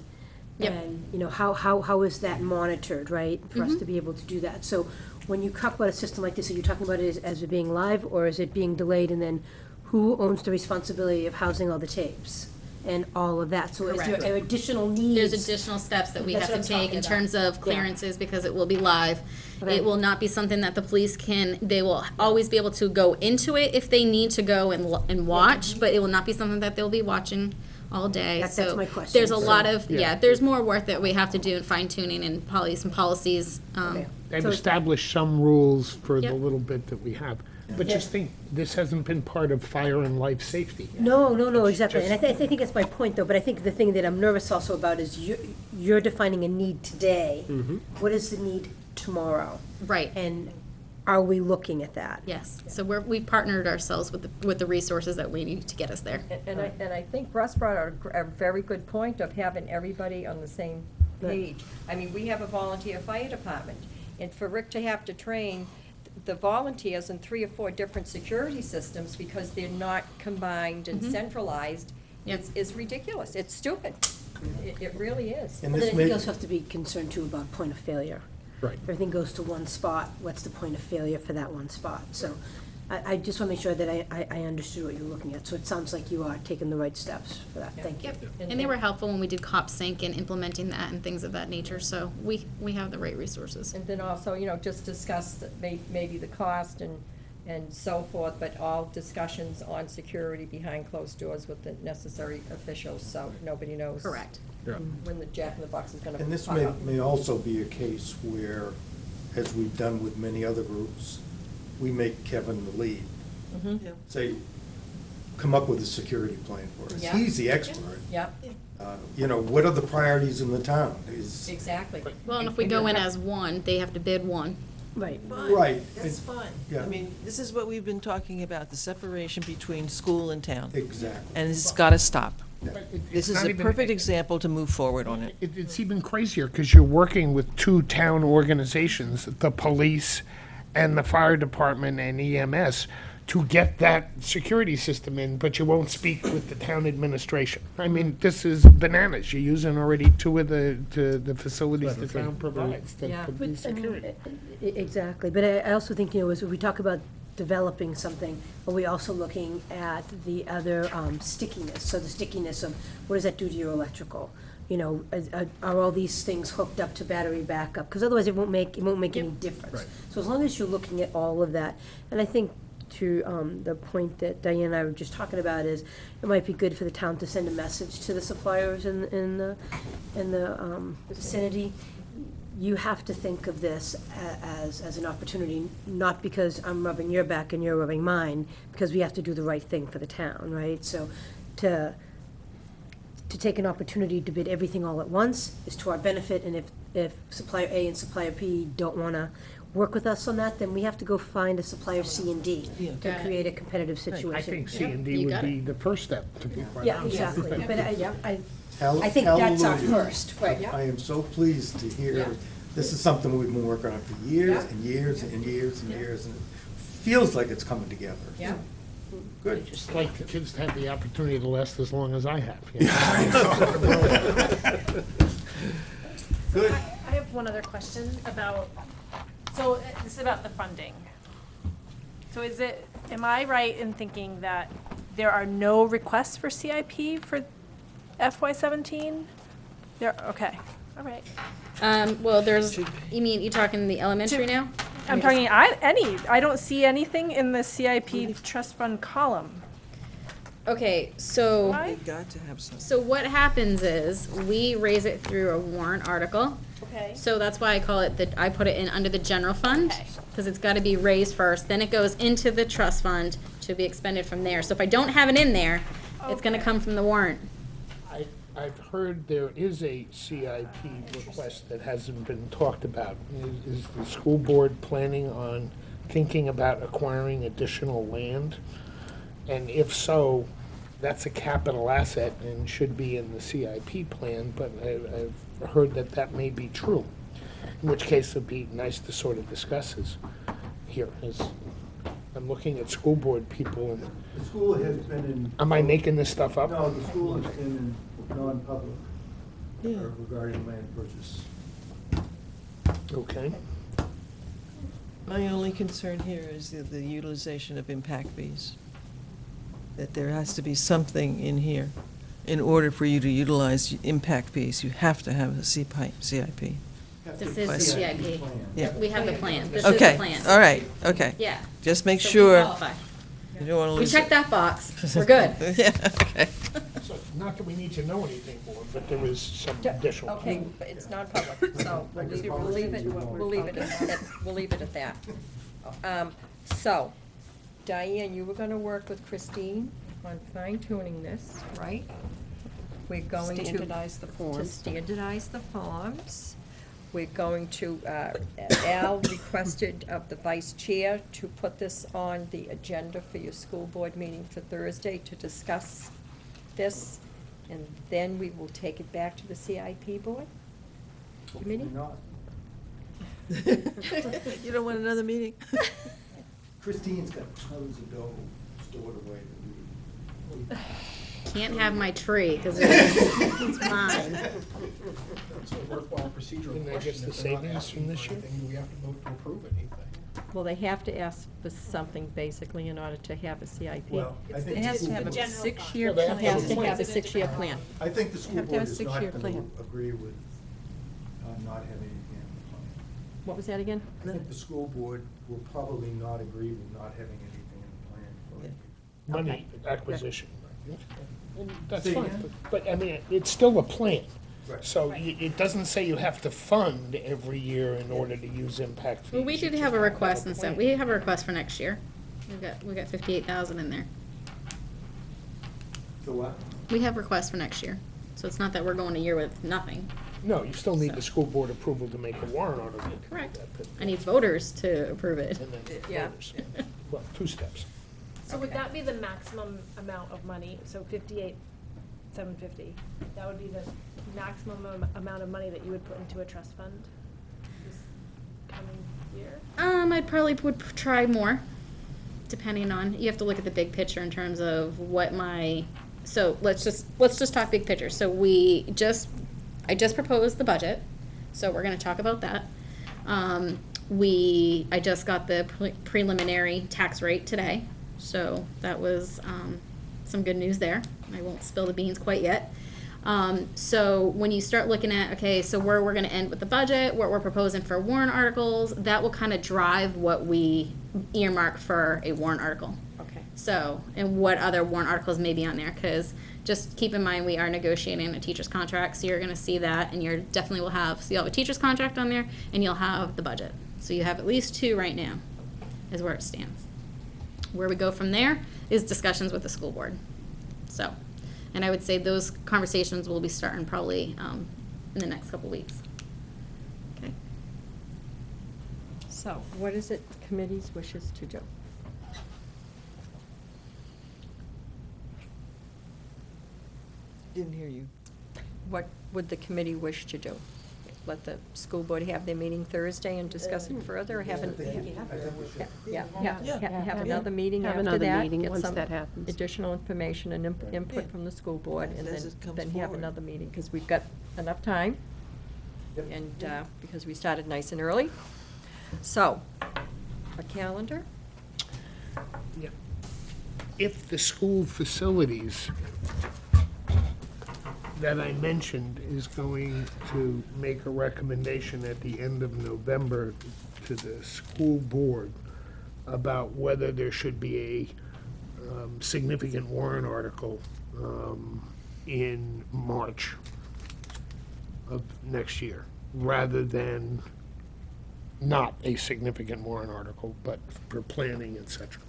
Yep. And, how is that monitored, right, for us to be able to do that? So when you talk about a system like this, are you talking about it as it being live, or is it being delayed, and then who owns the responsibility of housing all the tapes and all of that? So is Correct. there additional needs? There's additional steps that we That's have what to I'm take talking in about. terms of Yeah. clearances, because it will be live. Okay. It will not be something that the police they will always be able to go into it if they need to go and watch, but it will not be something that they'll be watching all day. That's So my question. there's a lot of, Yeah. there's more work that we have to do in fine tuning and some policies. Okay. And So- establish some rules for the Yep. little bit that we have. But Yeah. just think, this hasn't been part of fire and life safety. No, exactly. And I think that's my point, though, but I think the thing that I'm nervous also about is you're defining a need today. What is the need tomorrow? Right. And are we looking at that? Yes. So we've partnered ourselves with the resources that we need to get us there. And I think Russ brought out a very good point of having everybody on the same page. I mean, we have a volunteer fire department, and for Rick to have to train the volunteers in 3 or 4 different security systems because they're not combined and centralized Yep. is ridiculous. It's stupid. It really is. And Well, this then I think may, you also have to be concerned too about point of failure. Right. Everything goes to one spot, what's the point of failure for that one spot? So I just want to make sure that I understood what you're looking at. So it sounds like you are taking the right steps for that. Thank you. Yep. And they were helpful when we did Cop Sync and implementing that and things of that nature, so we have the right resources. And then also, just discuss maybe the cost and so forth, but all discussions on security behind closed doors with the necessary officials, so nobody knows. Correct. When the Jack in the Box is gonna and this pop may, up. may also be a case where, as we've done with many other groups, we make Kevin the lead. Yeah. Say, come up with a security plan for us. Yeah. He's the expert. Yeah, What are the priorities in the town? exactly. Well, and if we go in as one, they have to bid one. Right. Fine. Right. That's fine. Yeah. I mean, this is what we've been talking about, the separation between school and town. Exactly. And it's got to stop. But it's This is not a even- perfect example to move forward on it. It's even crazier, because you're working with 2 town organizations, the police and the fire department and EMS, to get that security system in, but you won't speak with the town administration. I mean, this is bananas. You're using already 2 of the facilities the town provides Yeah. to do security. Exactly, but I also think, as we talk about developing something, are we also looking at the other stickiness? So the stickiness of, what does that do to your electrical? Are all these things hooked up to battery backup? Because otherwise it won't make any difference. So as long as you're looking at all of that, and I think to the point that Diane and I were just talking about is, it might be good for the town to send a message to the suppliers in the vicinity. You have to think of this as an opportunity, not because I'm rubbing your back and you're rubbing mine, because we have to do the right thing for the town, right? So to take an opportunity to bid everything all at once is to our benefit, and if supplier A and supplier B don't want to work with us on that, then we have to go find a supplier C and D Yeah. to Got it. create a competitive I situation. think C and D you would got be it. the first step, to be quite Yeah, honest. exactly, but I think that's our Hallelujah. first, right? I am so pleased to hear, this is something we've been working on for years and years and years and years, and it feels like it's coming together. Yeah. Good. Just like the kids to have the opportunity to last as long as I have. Good. I have one other question about, so this is about the funding. So am I right in thinking that there are no requests for CIP for FY17? Okay, all right. Well, there's, you're talking the elementary now? I'm talking, I don't see anything in the CIP trust fund column. Okay, so. Why? You've got to have some. So what happens is, we raise it through a warrant article. Okay. So that's why I call it, I put it in under the general fund, because it's gotta be raised first, then it goes into the trust fund to be expended from there. So if I don't have it in there, it's gonna Okay. come from the warrant. I've heard there is a CIP request that hasn't been talked about. Is the school board planning on thinking about acquiring additional land? And if so, that's a capital asset and should be in the CIP plan, but I've heard that that may be true. In which case, it'd be nice to sort of discuss this here. I'm looking at school board people, and The school has been in. am I making this stuff up? No, the school has been in non-public regarding land purchase. Okay. My only concern here is the utilization of impact fees. That there has to be something in here. In order for you to utilize impact fees, you have to have a CIP. This is the CIP. Yeah. We have the plan. This is the Okay, plan. all right, okay. Yeah. Just make So we sure qualify. you don't want to We lose checked it. that box. We're good. Yeah, okay. So, not that we need to know anything more, but there is some additional. Okay, but it's non-public, so we'll leave it, we'll leave it at that. So, Diane, you were gonna work with Christine on fine tuning this, right? We're going to. Standardize the To forms. standardize the forms. We're going to, Al requested of the vice chair to put this on the agenda for your school board meeting for Thursday to discuss this, and then we will take it back to the CIP board committee. Not. You don't want another meeting? Christine's got tons of dough stored away that we. Can't have my tree, because it's mine. It's a worthwhile procedural And I guess question. the If they're not savings asking from this for year? anything, do we have to vote to approve anything? Well, they have to ask for something basically in order to have a CIP. Well, I think. It has the to have school a board- six-year Yeah, they have It has to plan. have a six-year plan. I think the school have to board have a is not six-year going plan. to agree with not having anything in the plan. What was that again? I think the school board will probably not agree with not having anything in the plan for. Money acquisition. And that's Say fine, again? but I mean, it's still a plan. Right. So it doesn't say you have to fund every year in order to use impact fees. Well, we did You have a just request and plan. stuff. We have a request for next year. We got 58,000 in there. So what? We have requests for next year. So it's not that we're going a year with nothing. No, you still need So. the school board approval to make a warrant article. Correct. I need voters to approve it. And then Yeah. voters. Well, two steps. So would that be the maximum amount of money, so 58,750? That would be the maximum amount of money that you would put into a trust fund this coming year? I probably would try more, depending on, you have to look at the big picture in terms of what so let's just talk big picture. So I just proposed the budget, so we're gonna talk about that. I just got the preliminary tax rate today, so that was, some good news there. I won't spill the beans quite yet. So when you start looking at, okay, so where we're gonna end with the budget, what we're proposing for warrant articles, that will kind of drive what we earmark for a warrant article. Okay. So, and what other warrant articles may be on there, because just keep in mind, we are negotiating a teacher's contract, so you're gonna see that, and you're definitely will have, so you'll have a teacher's contract on there, and you'll have the budget. So you have at least two right now, is where it stands. Where we go from there is discussions with the school board. So, and I would say those conversations will be starting probably in the next couple weeks. Okay. So, what is it committee's wishes to do? Didn't hear you. What would the committee wish to do? Let the school board have their meeting Thursday and discuss it further, or have another meeting Have after another that? meeting get once some that happens. Additional information and input from the school board, and As it comes then have forward. another meeting, because we've got enough time. Yep. And, because we started nice and early. So, a calendar? If the school facilities that I mentioned is going to make a recommendation at the end of November to the school board about whether there should be a significant warrant article in March of next year, rather than not a significant warrant article, but for planning, et cetera.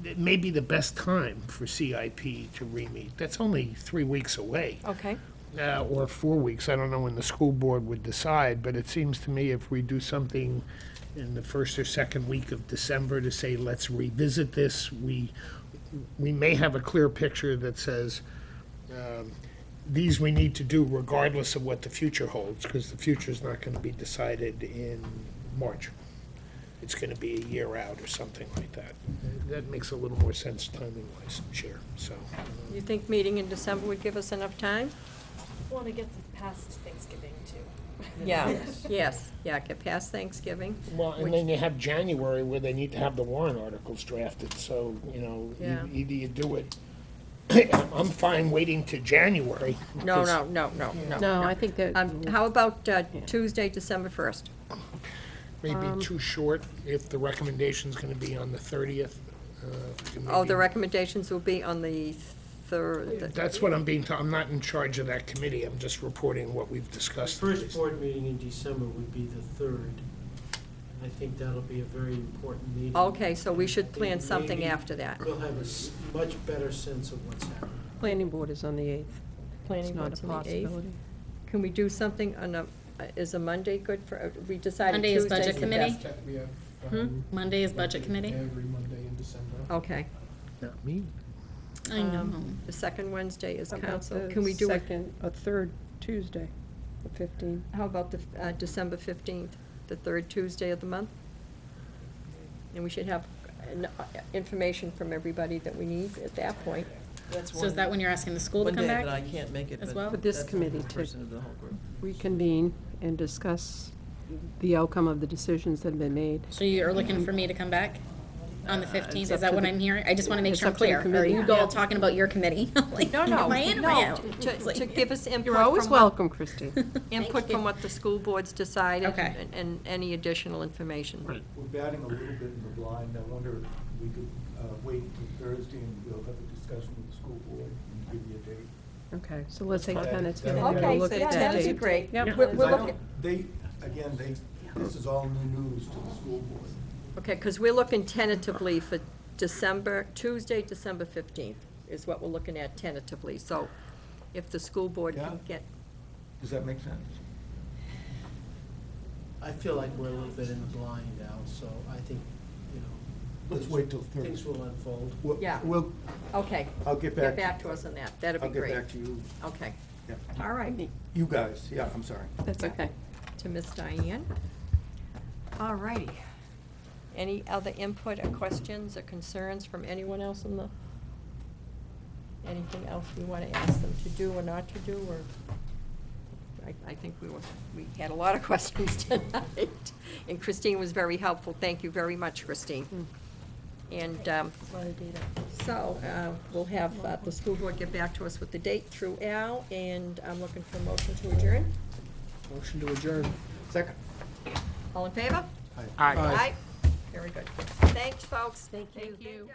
It may be the best time for CIP to re-meet. That's only 3 weeks away. Okay. Or 4 weeks. I don't know when the school board would decide, but it seems to me if we do something in the first or second week of December to say, let's revisit this, we may have a clear picture that says, these we need to do regardless of what the future holds, because the future is not going to be decided in March. It's going to be a year out or something like that. That makes a little more sense timing-wise, Chair, so. You think meeting in December would give us enough time? Want to get past Thanksgiving too. Yeah, yes, yeah, get past Thanksgiving. Well, and then you have January where they need to have the warrant articles drafted, so, Yeah. either you do it, I'm fine waiting to January. No, because No, I think that. How about Tuesday, December 1st? Maybe too short if the recommendation's gonna be on the 30th. Oh, the recommendations will be on the 3rd. That's what I'm being told. I'm not in charge of that committee. I'm just reporting what we've The discussed. first board meeting in December would be the 3rd. I think that'll be a very important meeting. Okay, so we should plan something Maybe after that. We'll have a much better sense of what's happening. Planning board is on the 8th. Planning It's not board's a on the 8th. possibility. Can we do something on is a Monday good for, we decided Monday is Tuesday's budget the committee? best. We have, Monday is budget committee. every Monday in December. Okay, Not me. I know. the second Wednesday is How about council. the Can we do it, second, a third Tuesday, the 15th? how about the December 15th, the third Tuesday of the month? And we should have information from everybody that we need at that point. That's So is that when you're asking the school to come One day back? that I can't make it, as but well? For this that's committee one to- person of the whole group. Reconvene and discuss the outcome of the decisions that have been made. So you're looking for me to come back on the 15th? it's Is up that to what the- I'm hearing? I just want to make it's sure I'm up to the clear. Are committee. you all talking about your committee? Like, No, no, am I in or am I no, out? to, It's like- to give us input. You're always from what- welcome, Christine. Input from what the school boards decided. Okay. And any additional information. Right. We're batting a little bit in the blind. I wonder if we could wait until Thursday and we'll have a discussion with the school board and give you a date. Okay, so let's take Okay. tentative. Okay, and we'll Okay, look so at yeah, that that'd be date. great. Yep. We're Because I looking, don't- this is all new news to the school board. okay, because we're looking tentatively for Tuesday, December 15th is what we're looking at tentatively. So if the school board Yeah. can get, Does that make sense? I feel like we're a little bit in the blind now, so I think, Let's wait till things Thursday. will unfold. Yeah. We'll, okay. I'll get back. to us on that. That'd be I'll get great. back to you. Okay, Yeah. all right. You guys, yeah, I'm sorry. That's okay. To Miss Diane. All righty. Any other input or questions or concerns from anyone else in the, anything else we want to ask them to do or not to do, or? I think we had a lot of questions tonight, and Christine was very helpful. Thank you very much, Christine. And so we'll have the school board get back to us with the date through Al, and I'm looking for a motion to adjourn. Motion to adjourn. Second. All in favor? Aye. Aye. Very good. Thanks, folks. Thank you.